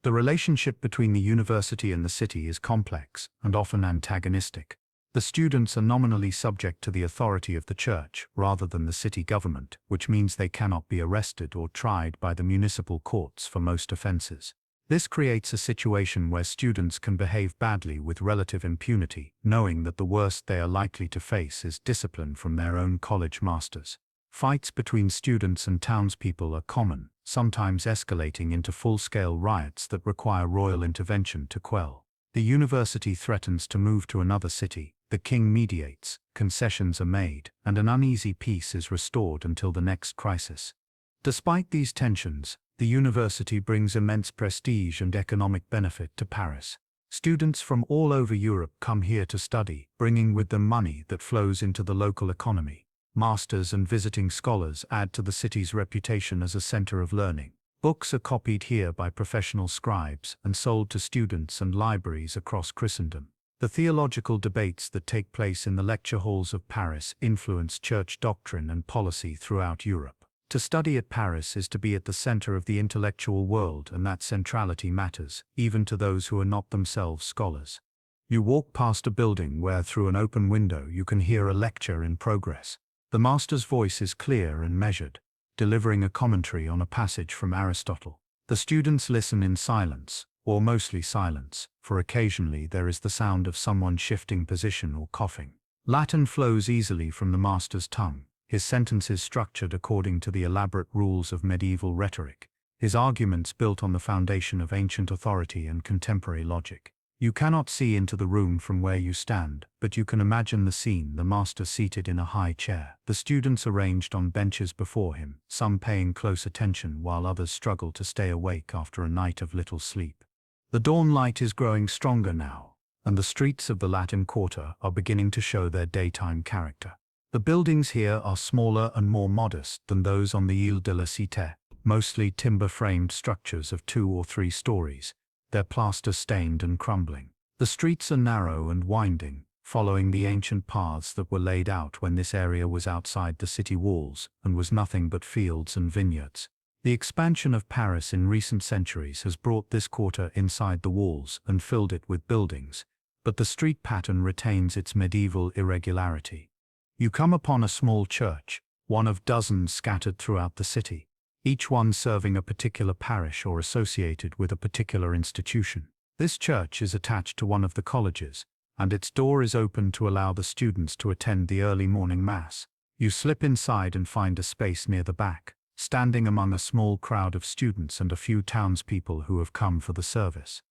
The relationship between the university and the city is complex and often antagonistic. The students are nominally subject to the authority of the church rather than the city government, which means they cannot be arrested or tried by the municipal courts for most offenses. This creates a situation where students can behave badly with relative impunity, knowing that the worst they are likely to face is discipline from their own college masters. Fights between students and townspeople are common, sometimes escalating into full-scale riots that require royal intervention to quell. The university threatens to move to another city, the king mediates, concessions are made, and an uneasy peace is restored until the next crisis. Despite these tensions, the university brings immense prestige and economic benefit to Paris. Students from all over Europe come here to study, bringing with them money that flows into the local economy. Masters and visiting scholars add to the city's reputation as a center of learning. Books are copied here by professional scribes and sold to students and libraries across Christendom. The theological debates that take place in the lecture halls of Paris influence church doctrine and policy throughout Europe. To study at Paris is to be at the center of the intellectual world, and that centrality matters, even to those who are not themselves scholars. You walk past a building where through an open window you can hear a lecture in progress. The master's voice is clear and measured, delivering a commentary on a passage from Aristotle. The students listen in silence, or mostly silence, for occasionally there is the sound of someone shifting position or coughing. Latin flows easily from the master's tongue, his sentences structured according to the elaborate rules of medieval rhetoric, his arguments built on the foundation of ancient authority and contemporary logic. You cannot see into the room from where you stand, but you can imagine the scene: the master seated in a high chair, the students arranged on benches before him, some paying close attention while others struggle to stay awake after a night of little sleep. The dawn light is growing stronger now, and the streets of the Latin Quarter are beginning to show their daytime character. The buildings here are smaller and more modest than those on the Ile de la Cité, mostly timber-framed structures of 2 or 3 stories, their plaster stained and crumbling. The streets are narrow and winding, following the ancient paths that were laid out when this area was outside the city walls and was nothing but fields and vineyards. The expansion of Paris in recent centuries has brought this quarter inside the walls and filled it with buildings, but the street pattern retains its medieval irregularity. You come upon a small church, one of dozens scattered throughout the city, each one serving a particular parish or associated with a particular institution. This church is attached to one of the colleges, and its door is open to allow the students to attend the early morning mass. You slip inside and find a space near the back, standing among a small crowd of students and a few townspeople who have come for the service.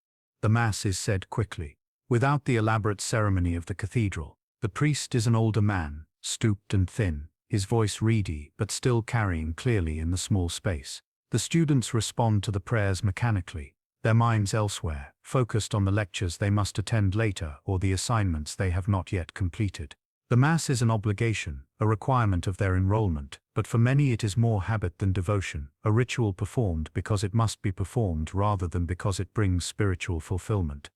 The mass is said quickly, without the elaborate ceremony of the cathedral. The priest is an older man, stooped and thin, his voice reedy but still carrying clearly in the small space. The students respond to the prayers mechanically, their minds elsewhere, focused on the lectures they must attend later or the assignments they have not yet completed. The Mass is an obligation, a requirement of their enrollment, but for many it is more habit than devotion, a ritual performed because it must be performed rather than because it brings spiritual fulfillment.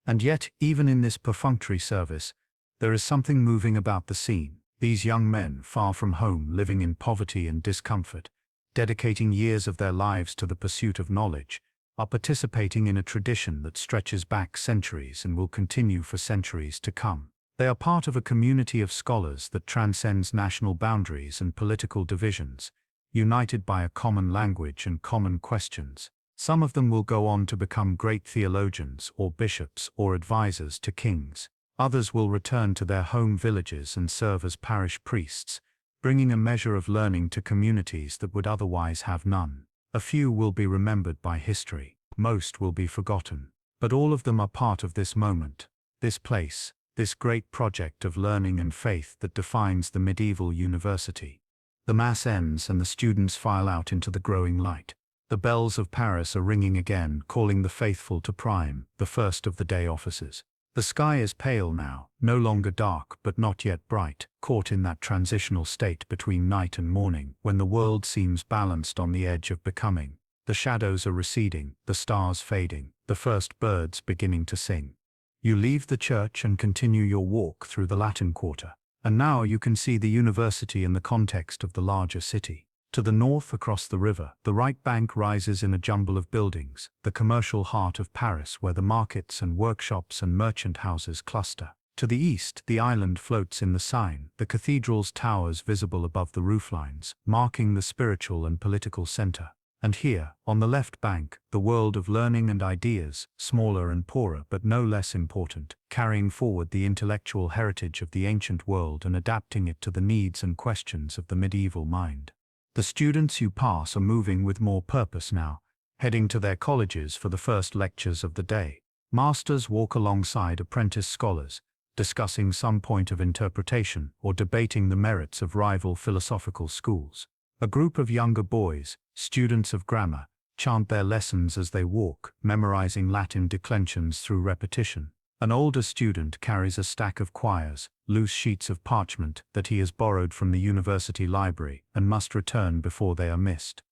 And yet, even in this perfunctory service, there is something moving about the scene. These young men, far from home, living in poverty and discomfort, dedicating years of their lives to the pursuit of knowledge, are participating in a tradition that stretches back centuries and will continue for centuries to come. They are part of a community of scholars that transcends national boundaries and political divisions, united by a common language and common questions. Some of them will go on to become great theologians or bishops or advisors to kings. Others will return to their home villages and serve as parish priests, bringing a measure of learning to communities that would otherwise have none. A few will be remembered by history. Most will be forgotten. But all of them are part of this moment, this place, this great project of learning and faith that defines the medieval university. The Mass ends and the students file out into the growing light. The bells of Paris are ringing again, calling the faithful to prime, the first of the day offices. The sky is pale now, no longer dark but not yet bright, caught in that transitional state between night and morning, when the world seems balanced on the edge of becoming. The shadows are receding, the stars fading, the first birds beginning to sing. You leave the church and continue your walk through the Latin Quarter, and now you can see the university in the context of the larger city. To the north, across the river, the right bank rises in a jumble of buildings, the commercial heart of Paris where the markets and workshops and merchant houses cluster. To the east, the island floats in the Seine, the cathedral's towers visible above the rooflines, marking the spiritual and political center. And here, on the left bank, the world of learning and ideas, smaller and poorer but no less important, carrying forward the intellectual heritage of the ancient world and adapting it to the needs and questions of the medieval mind. The students you pass are moving with more purpose now, heading to their colleges for the first lectures of the day. Masters walk alongside apprentice scholars, discussing some point of interpretation or debating the merits of rival philosophical schools. A group of younger boys, students of grammar, chant their lessons as they walk, memorizing Latin declensions through repetition. An older student carries a stack of quires, loose sheets of parchment that he has borrowed from the university library and must return before they are missed.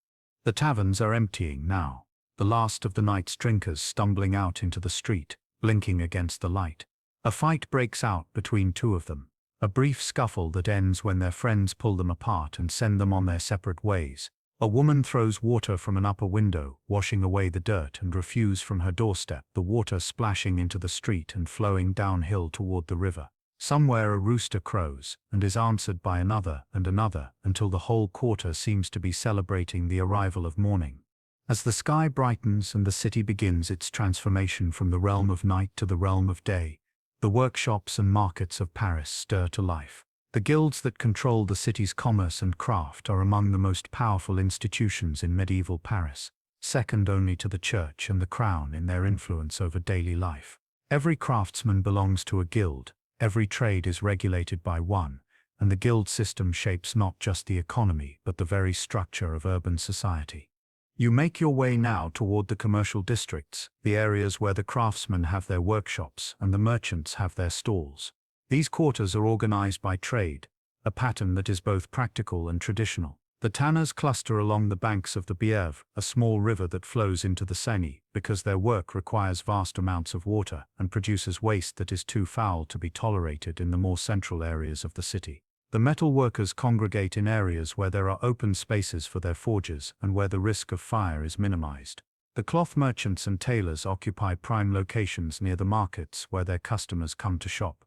The taverns are emptying now, the last of the night's drinkers stumbling out into the street, blinking against the light. A fight breaks out between two of them, a brief scuffle that ends when their friends pull them apart and send them on their separate ways. A woman throws water from an upper window, washing away the dirt and refuse from her doorstep, the water splashing into the street and flowing downhill toward the river. Somewhere a rooster crows, and is answered by another and another, until the whole quarter seems to be celebrating the arrival of morning. As the sky brightens and the city begins its transformation from the realm of night to the realm of day, the workshops and markets of Paris stir to life. The guilds that control the city's commerce and craft are among the most powerful institutions in medieval Paris, second only to the church and the crown in their influence over daily life. Every craftsman belongs to a guild, every trade is regulated by one, and the guild system shapes not just the economy but the very structure of urban society. You make your way now toward the commercial districts, the areas where the craftsmen have their workshops and the merchants have their stalls. These quarters are organized by trade, a pattern that is both practical and traditional. The tanners cluster along the banks of the Bièvre, a small river that flows into the Seine, because their work requires vast amounts of water and produces waste that is too foul to be tolerated in the more central areas of the city. The metal workers congregate in areas where there are open spaces for their forges and where the risk of fire is minimized. The cloth merchants and tailors occupy prime locations near the markets where their customers come to shop.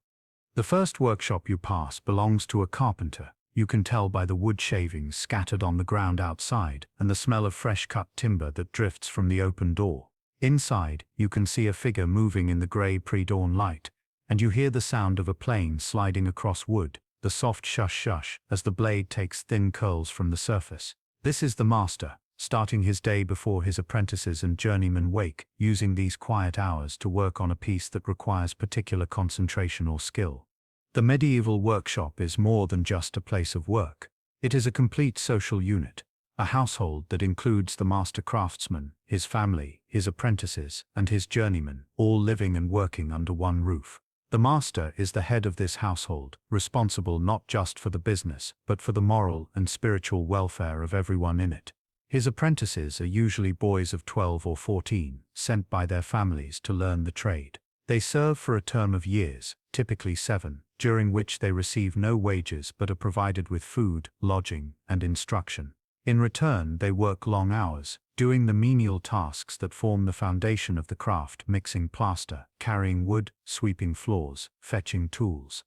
The first workshop you pass belongs to a carpenter. You can tell by the wood shavings scattered on the ground outside and the smell of fresh-cut timber that drifts from the open door. Inside, you can see a figure moving in the grey pre-dawn light, and you hear the sound of a plane sliding across wood, the soft shush-shush as the blade takes thin curls from the surface. This is the master, starting his day before his apprentices and journeymen wake, using these quiet hours to work on a piece that requires particular concentration or skill. The medieval workshop is more than just a place of work. It is a complete social unit, a household that includes the master craftsman, his family, his apprentices, and his journeymen, all living and working under one roof. The master is the head of this household, responsible not just for the business, but for the moral and spiritual welfare of everyone in it. His apprentices are usually boys of 12 or 14, sent by their families to learn the trade. They serve for a term of years, typically 7, during which they receive no wages but are provided with food, lodging, and instruction. In return, they work long hours, doing the menial tasks that form the foundation of the craft: mixing plaster, carrying wood, sweeping floors, fetching tools.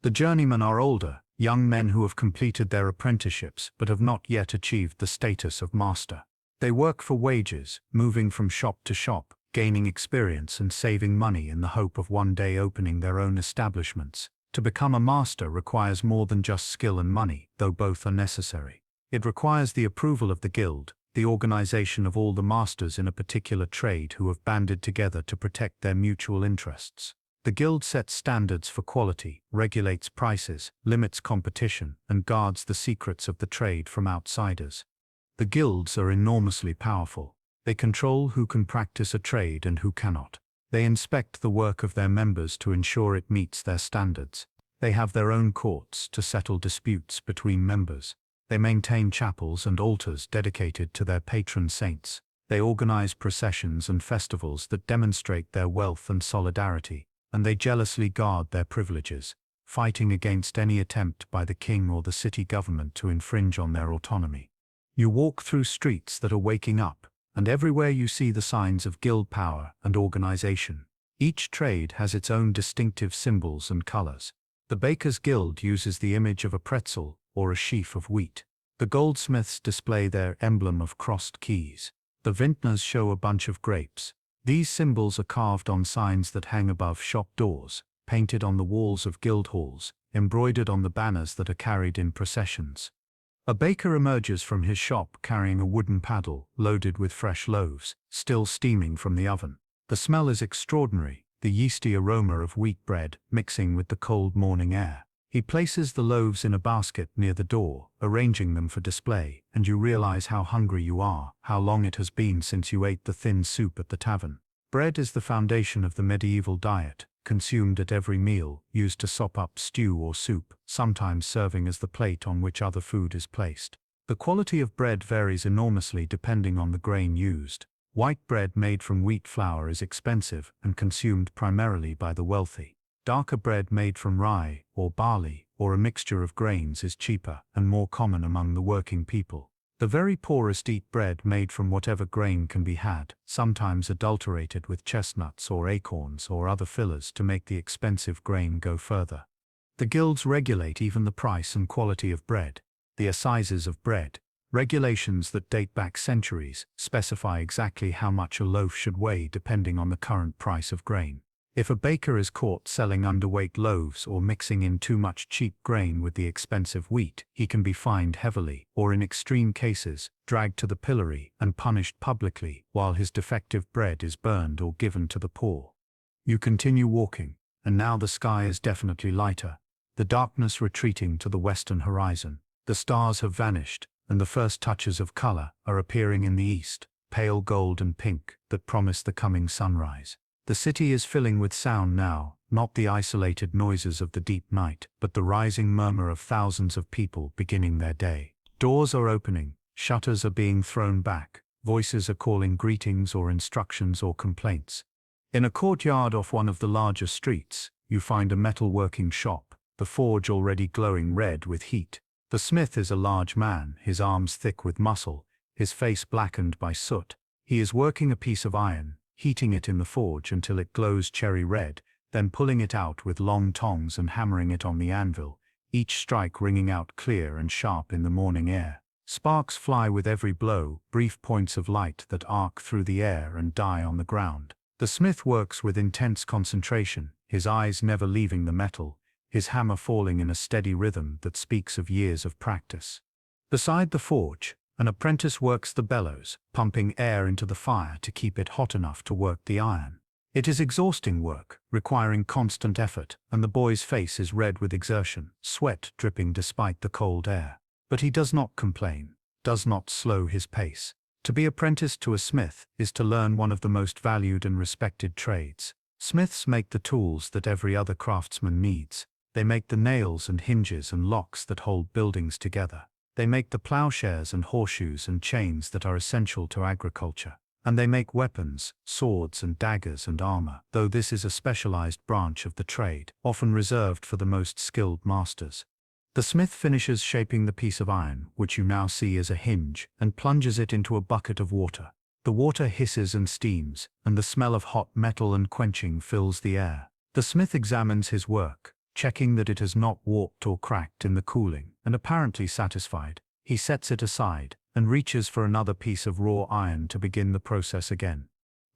The journeymen are older, young men who have completed their apprenticeships but have not yet achieved the status of master. They work for wages, moving from shop to shop, gaining experience and saving money in the hope of one day opening their own establishments. To become a master requires more than just skill and money, though both are necessary. It requires the approval of the guild, the organization of all the masters in a particular trade who have banded together to protect their mutual interests. The guild sets standards for quality, regulates prices, limits competition, and guards the secrets of the trade from outsiders. The guilds are enormously powerful. They control who can practice a trade and who cannot. They inspect the work of their members to ensure it meets their standards. They have their own courts to settle disputes between members. They maintain chapels and altars dedicated to their patron saints. They organize processions and festivals that demonstrate their wealth and solidarity, and they jealously guard their privileges, fighting against any attempt by the king or the city government to infringe on their autonomy. You walk through streets that are waking up, and everywhere you see the signs of guild power and organization. Each trade has its own distinctive symbols and colors. The baker's guild uses the image of a pretzel or a sheaf of wheat. The goldsmiths display their emblem of crossed keys. The vintners show a bunch of grapes. These symbols are carved on signs that hang above shop doors, painted on the walls of guild halls, embroidered on the banners that are carried in processions. A baker emerges from his shop carrying a wooden paddle loaded with fresh loaves, still steaming from the oven. The smell is extraordinary, the yeasty aroma of wheat bread mixing with the cold morning air. He places the loaves in a basket near the door, arranging them for display, and you realize how hungry you are, how long it has been since you ate the thin soup at the tavern. Bread is the foundation of the medieval diet, consumed at every meal, used to sop up stew or soup, sometimes serving as the plate on which other food is placed. The quality of bread varies enormously depending on the grain used. White bread made from wheat flour is expensive and consumed primarily by the wealthy. Darker bread made from rye, or barley, or a mixture of grains is cheaper and more common among the working people. The very poorest eat bread made from whatever grain can be had, sometimes adulterated with chestnuts or acorns or other fillers to make the expensive grain go further. The guilds regulate even the price and quality of bread. The assizes of bread, regulations that date back centuries, specify exactly how much a loaf should weigh depending on the current price of grain. If a baker is caught selling underweight loaves or mixing in too much cheap grain with the expensive wheat, he can be fined heavily, or in extreme cases, dragged to the pillory and punished publicly, while his defective bread is burned or given to the poor. You continue walking, and now the sky is definitely lighter, the darkness retreating to the western horizon. The stars have vanished, and the first touches of color are appearing in the east, pale gold and pink, that promise the coming sunrise. The city is filling with sound now, not the isolated noises of the deep night, but the rising murmur of thousands of people beginning their day. Doors are opening, shutters are being thrown back, voices are calling greetings or instructions or complaints. In a courtyard off one of the larger streets, you find a metalworking shop, the forge already glowing red with heat. The smith is a large man, his arms thick with muscle, his face blackened by soot. He is working a piece of iron, heating it in the forge until it glows cherry red, then pulling it out with long tongs and hammering it on the anvil, each strike ringing out clear and sharp in the morning air. Sparks fly with every blow, brief points of light that arc through the air and die on the ground. The smith works with intense concentration, his eyes never leaving the metal, his hammer falling in a steady rhythm that speaks of years of practice. Beside the forge, an apprentice works the bellows, pumping air into the fire to keep it hot enough to work the iron. It is exhausting work, requiring constant effort, and the boy's face is red with exertion, sweat dripping despite the cold air. But he does not complain, does not slow his pace. To be apprenticed to a smith is to learn one of the most valued and respected trades. Smiths make the tools that every other craftsman needs. They make the nails and hinges and locks that hold buildings together. They make the plowshares and horseshoes and chains that are essential to agriculture. And they make weapons, swords and daggers and armor, though this is a specialized branch of the trade, often reserved for the most skilled masters. The smith finishes shaping the piece of iron, which you now see as a hinge, and plunges it into a bucket of water. The water hisses and steams, and the smell of hot metal and quenching fills the air. The smith examines his work, checking that it has not warped or cracked in the cooling, and apparently satisfied, he sets it aside and reaches for another piece of raw iron to begin the process again.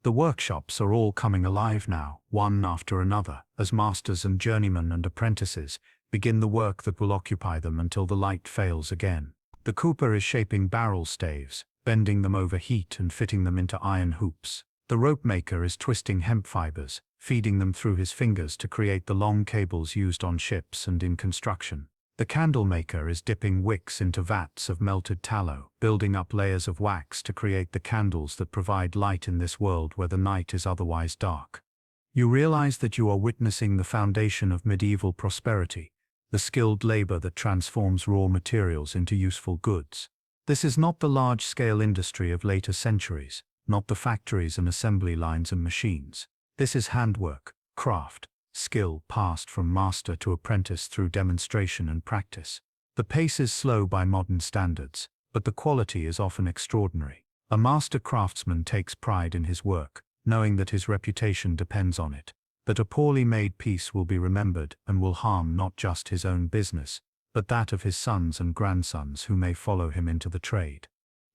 The workshops are all coming alive now, one after another, as masters and journeymen and apprentices begin the work that will occupy them until the light fails again. The cooper is shaping barrel staves, bending them over heat and fitting them into iron hoops. The rope maker is twisting hemp fibers, feeding them through his fingers to create the long cables used on ships and in construction. The candle maker is dipping wicks into vats of melted tallow, building up layers of wax to create the candles that provide light in this world where the night is otherwise dark. You realize that you are witnessing the foundation of medieval prosperity, the skilled labor that transforms raw materials into useful goods. This is not the large-scale industry of later centuries, not the factories and assembly lines and machines. This is handwork, craft, skill passed from master to apprentice through demonstration and practice. The pace is slow by modern standards, but the quality is often extraordinary. A master craftsman takes pride in his work, knowing that his reputation depends on it, that a poorly made piece will be remembered and will harm not just his own business, but that of his sons and grandsons who may follow him into the trade.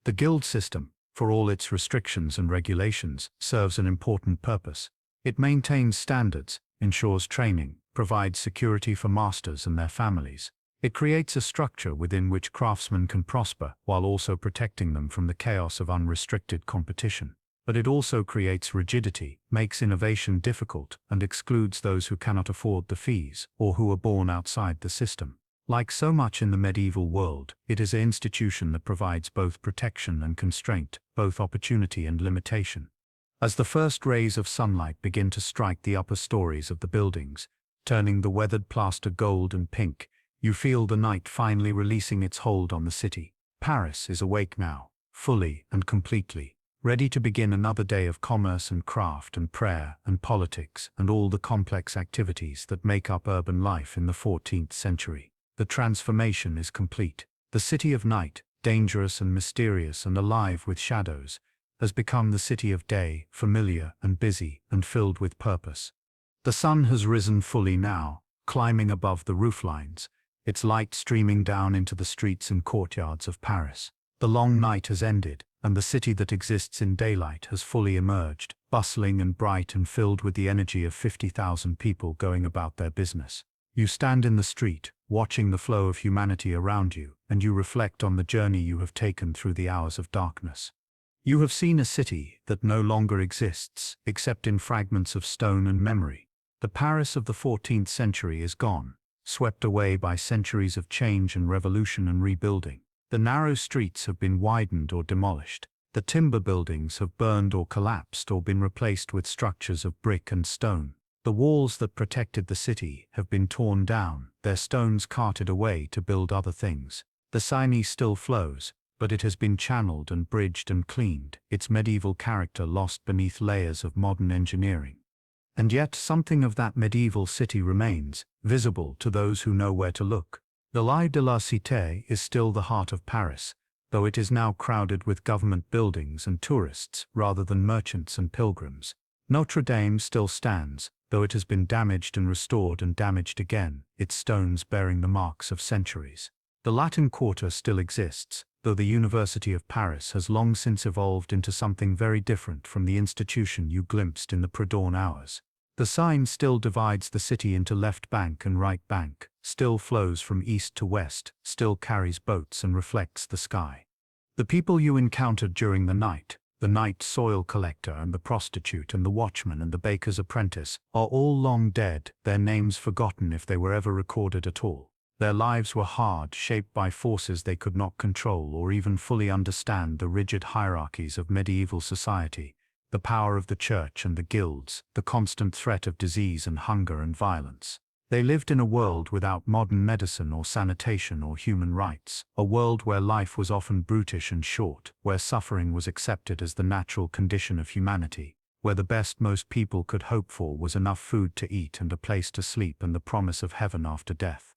The guild system, for all its restrictions and regulations, serves an important purpose. It maintains standards, ensures training, provides security for masters and their families. It creates a structure within which craftsmen can prosper while also protecting them from the chaos of unrestricted competition. But it also creates rigidity, makes innovation difficult, and excludes those who cannot afford the fees or who are born outside the system. Like so much in the medieval world, it is an institution that provides both protection and constraint, both opportunity and limitation. As the first rays of sunlight begin to strike the upper stories of the buildings, turning the weathered plaster gold and pink, you feel the night finally releasing its hold on the city. Paris is awake now, fully and completely, ready to begin another day of commerce and craft and prayer and politics and all the complex activities that make up urban life in the 14th century. The transformation is complete. The city of night, dangerous and mysterious and alive with shadows, has become the city of day, familiar and busy and filled with purpose. The sun has risen fully now, climbing above the rooflines, its light streaming down into the streets and courtyards of Paris. The long night has ended, and the city that exists in daylight has fully emerged, bustling and bright and filled with the energy of 50,000 people going about their business. You stand in the street, watching the flow of humanity around you, and you reflect on the journey you have taken through the hours of darkness. You have seen a city that no longer exists, except in fragments of stone and memory. The Paris of the 14th century is gone, swept away by centuries of change and revolution and rebuilding. The narrow streets have been widened or demolished. The timber buildings have burned or collapsed or been replaced with structures of brick and stone. The walls that protected the city have been torn down, their stones carted away to build other things. The Seine still flows, but it has been channeled and bridged and cleaned, its medieval character lost beneath layers of modern engineering. And yet something of that medieval city remains, visible to those who know where to look. The Allées de la Cité is still the heart of Paris, though it is now crowded with government buildings and tourists rather than merchants and pilgrims. Notre Dame still stands, though it has been damaged and restored and damaged again, its stones bearing the marks of centuries. The Latin Quarter still exists, though the University of Paris has long since evolved into something very different from the institution you glimpsed in the pre-dawn hours. The Seine still divides the city into left bank and right bank, still flows from east to west, still carries boats and reflects the sky. The people you encountered during the night, The night soil collector and the prostitute and the watchman and the baker's apprentice are all long dead, their names forgotten if they were ever recorded at all. Their lives were hard, shaped by forces they could not control or even fully understand, the rigid hierarchies of medieval society, the power of the church and the guilds, the constant threat of disease and hunger and violence. They lived in a world without modern medicine or sanitation or human rights, a world where life was often brutish and short, where suffering was accepted as the natural condition of humanity, where the best most people could hope for was enough food to eat and a place to sleep and the promise of heaven after death.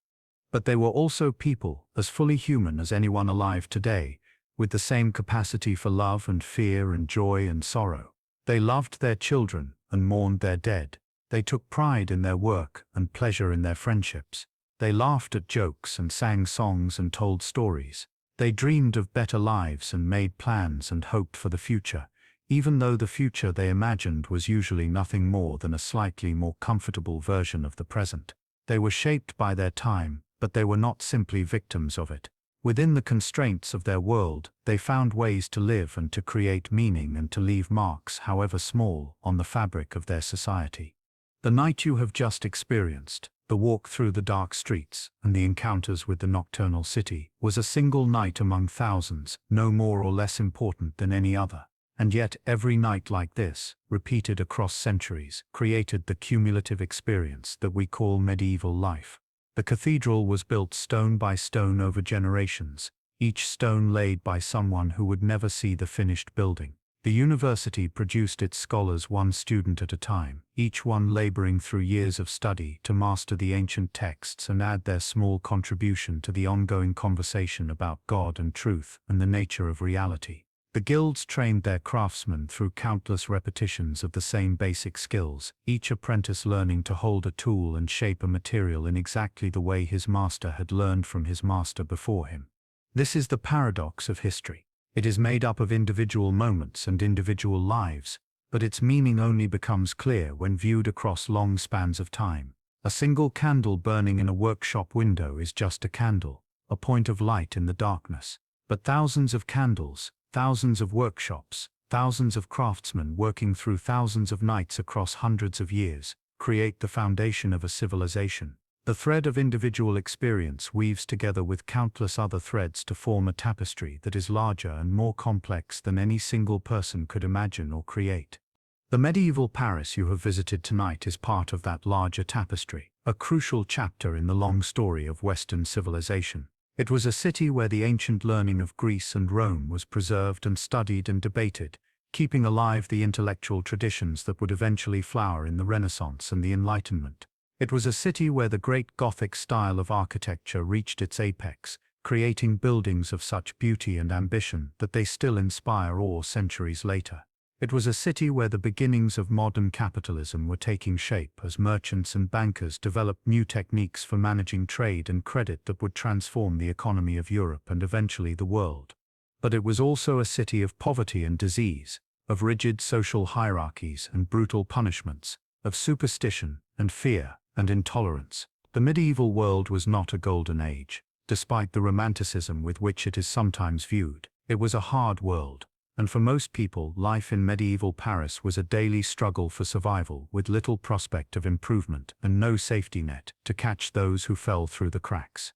But they were also people, as fully human as anyone alive today, with the same capacity for love and fear and joy and sorrow. They loved their children and mourned their dead. They took pride in their work and pleasure in their friendships. They laughed at jokes and sang songs and told stories. They dreamed of better lives and made plans and hoped for the future, even though the future they imagined was usually nothing more than a slightly more comfortable version of the present. They were shaped by their time, but they were not simply victims of it. Within the constraints of their world, they found ways to live and to create meaning and to leave marks, however small, on the fabric of their society. The night you have just experienced, the walk through the dark streets, and the encounters with the nocturnal city, was a single night among thousands, no more or less important than any other. And yet every night like this, repeated across centuries, created the cumulative experience that we call medieval life. The cathedral was built stone by stone over generations, each stone laid by someone who would never see the finished building. The university produced its scholars one student at a time, each one laboring through years of study to master the ancient texts and add their small contribution to the ongoing conversation about God and truth and the nature of reality. The guilds trained their craftsmen through countless repetitions of the same basic skills, each apprentice learning to hold a tool and shape a material in exactly the way his master had learned from his master before him. This is the paradox of history. It is made up of individual moments and individual lives, but its meaning only becomes clear when viewed across long spans of time. A single candle burning in a workshop window is just a candle, a point of light in the darkness. But thousands of candles, thousands of workshops, thousands of craftsmen working through thousands of nights across hundreds of years, create the foundation of a civilization. The thread of individual experience weaves together with countless other threads to form a tapestry that is larger and more complex than any single person could imagine or create. The medieval Paris you have visited tonight is part of that larger tapestry, a crucial chapter in the long story of Western civilization. It was a city where the ancient learning of Greece and Rome was preserved and studied and debated, keeping alive the intellectual traditions that would eventually flower in the Renaissance and the Enlightenment. It was a city where the great Gothic style of architecture reached its apex, creating buildings of such beauty and ambition that they still inspire awe centuries later. It was a city where the beginnings of modern capitalism were taking shape as merchants and bankers developed new techniques for managing trade and credit that would transform the economy of Europe and eventually the world. But it was also a city of poverty and disease, of rigid social hierarchies and brutal punishments, of superstition and fear and intolerance. The medieval world was not a golden age. Despite the romanticism with which it is sometimes viewed, it was a hard world, and for most people, life in medieval Paris was a daily struggle for survival with little prospect of improvement and no safety net to catch those who fell through the cracks.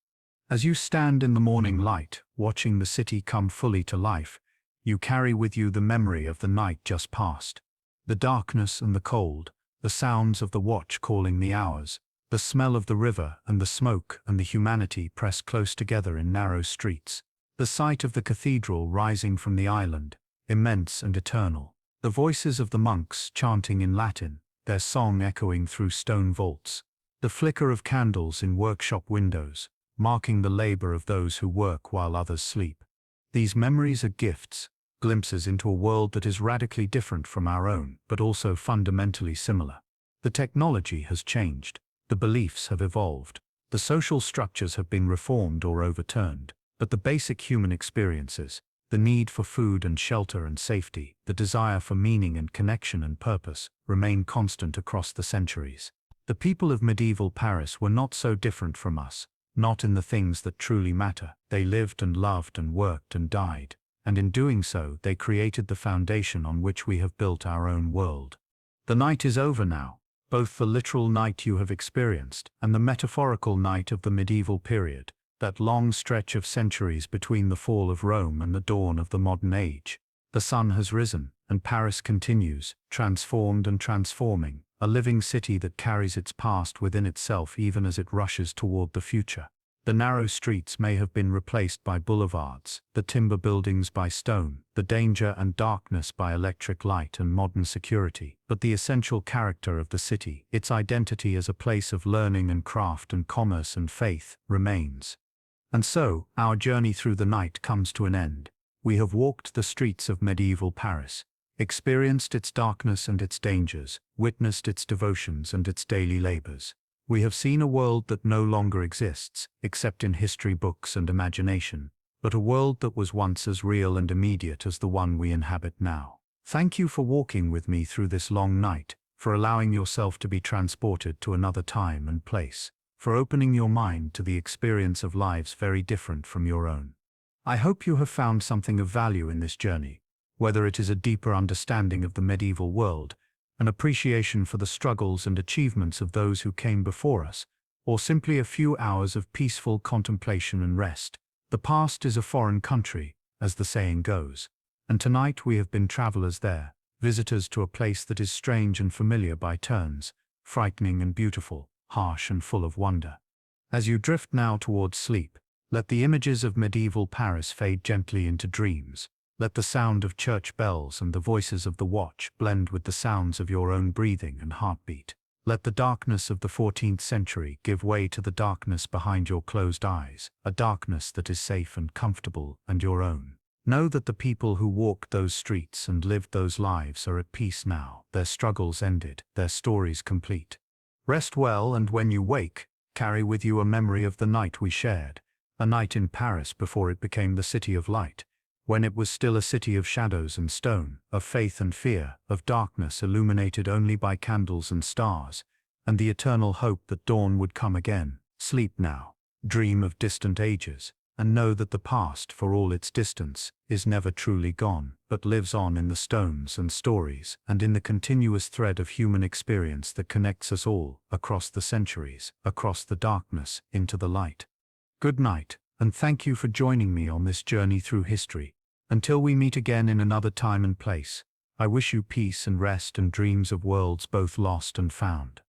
As you stand in the morning light, watching the city come fully to life, you carry with you the memory of the night just past. The darkness and the cold, the sounds of the watch calling the hours, the smell of the river and the smoke and the humanity pressed close together in narrow streets. The sight of the cathedral rising from the island, immense and eternal. The voices of the monks chanting in Latin, their song echoing through stone vaults. The flicker of candles in workshop windows, marking the labor of those who work while others sleep. These memories are gifts, glimpses into a world that is radically different from our own, but also fundamentally similar. The technology has changed, the beliefs have evolved, the social structures have been reformed or overturned, but the basic human experiences, the need for food and shelter and safety, the desire for meaning and connection and purpose, remain constant across the centuries. The people of medieval Paris were not so different from us, not in the things that truly matter. They lived and loved and worked and died. and in doing so they created the foundation on which we have built our own world. The night is over now, both the literal night you have experienced and the metaphorical night of the medieval period, that long stretch of centuries between the fall of Rome and the dawn of the modern age. The sun has risen, and Paris continues, transformed and transforming, a living city that carries its past within itself even as it rushes toward the future. The narrow streets may have been replaced by boulevards, the timber buildings by stone, the danger and darkness by electric light and modern security, but the essential character of the city, its identity as a place of learning and craft and commerce and faith, remains. And so, our journey through the night comes to an end. We have walked the streets of medieval Paris, experienced its darkness and its dangers, witnessed its devotions and its daily labors. We have seen a world that no longer exists, except in history books and imagination, but a world that was once as real and immediate as the one we inhabit now. Thank you for walking with me through this long night, for allowing yourself to be transported to another time and place, for opening your mind to the experience of lives very different from your own. I hope you have found something of value in this journey, whether it is a deeper understanding of the medieval world, an appreciation for the struggles and achievements of those who came before us, or simply a few hours of peaceful contemplation and rest. The past is a foreign country, as the saying goes, and tonight we have been travelers there, visitors to a place that is strange and familiar by turns, frightening and beautiful, harsh and full of wonder. As you drift now towards sleep, let the images of medieval Paris fade gently into dreams. Let the sound of church bells and the voices of the watch blend with the sounds of your own breathing and heartbeat. Let the darkness of the 14th century give way to the darkness behind your closed eyes, a darkness that is safe and comfortable and your own. Know that the people who walked those streets and lived those lives are at peace now, their struggles ended, their stories complete. Rest well, and when you wake, carry with you a memory of the night we shared, a night in Paris before it became the city of light, when it was still a city of shadows and stone, of faith and fear, of darkness illuminated only by candles and stars, and the eternal hope that dawn would come again. Sleep now, dream of distant ages, and know that the past, for all its distance, is never truly gone, but lives on in the stones and stories, and in the continuous thread of human experience that connects us all, across the centuries, across the darkness, into the light. Good night, and thank you for joining me on this journey through history. Until we meet again in another time and place, I wish you peace and rest and dreams of worlds both lost and found.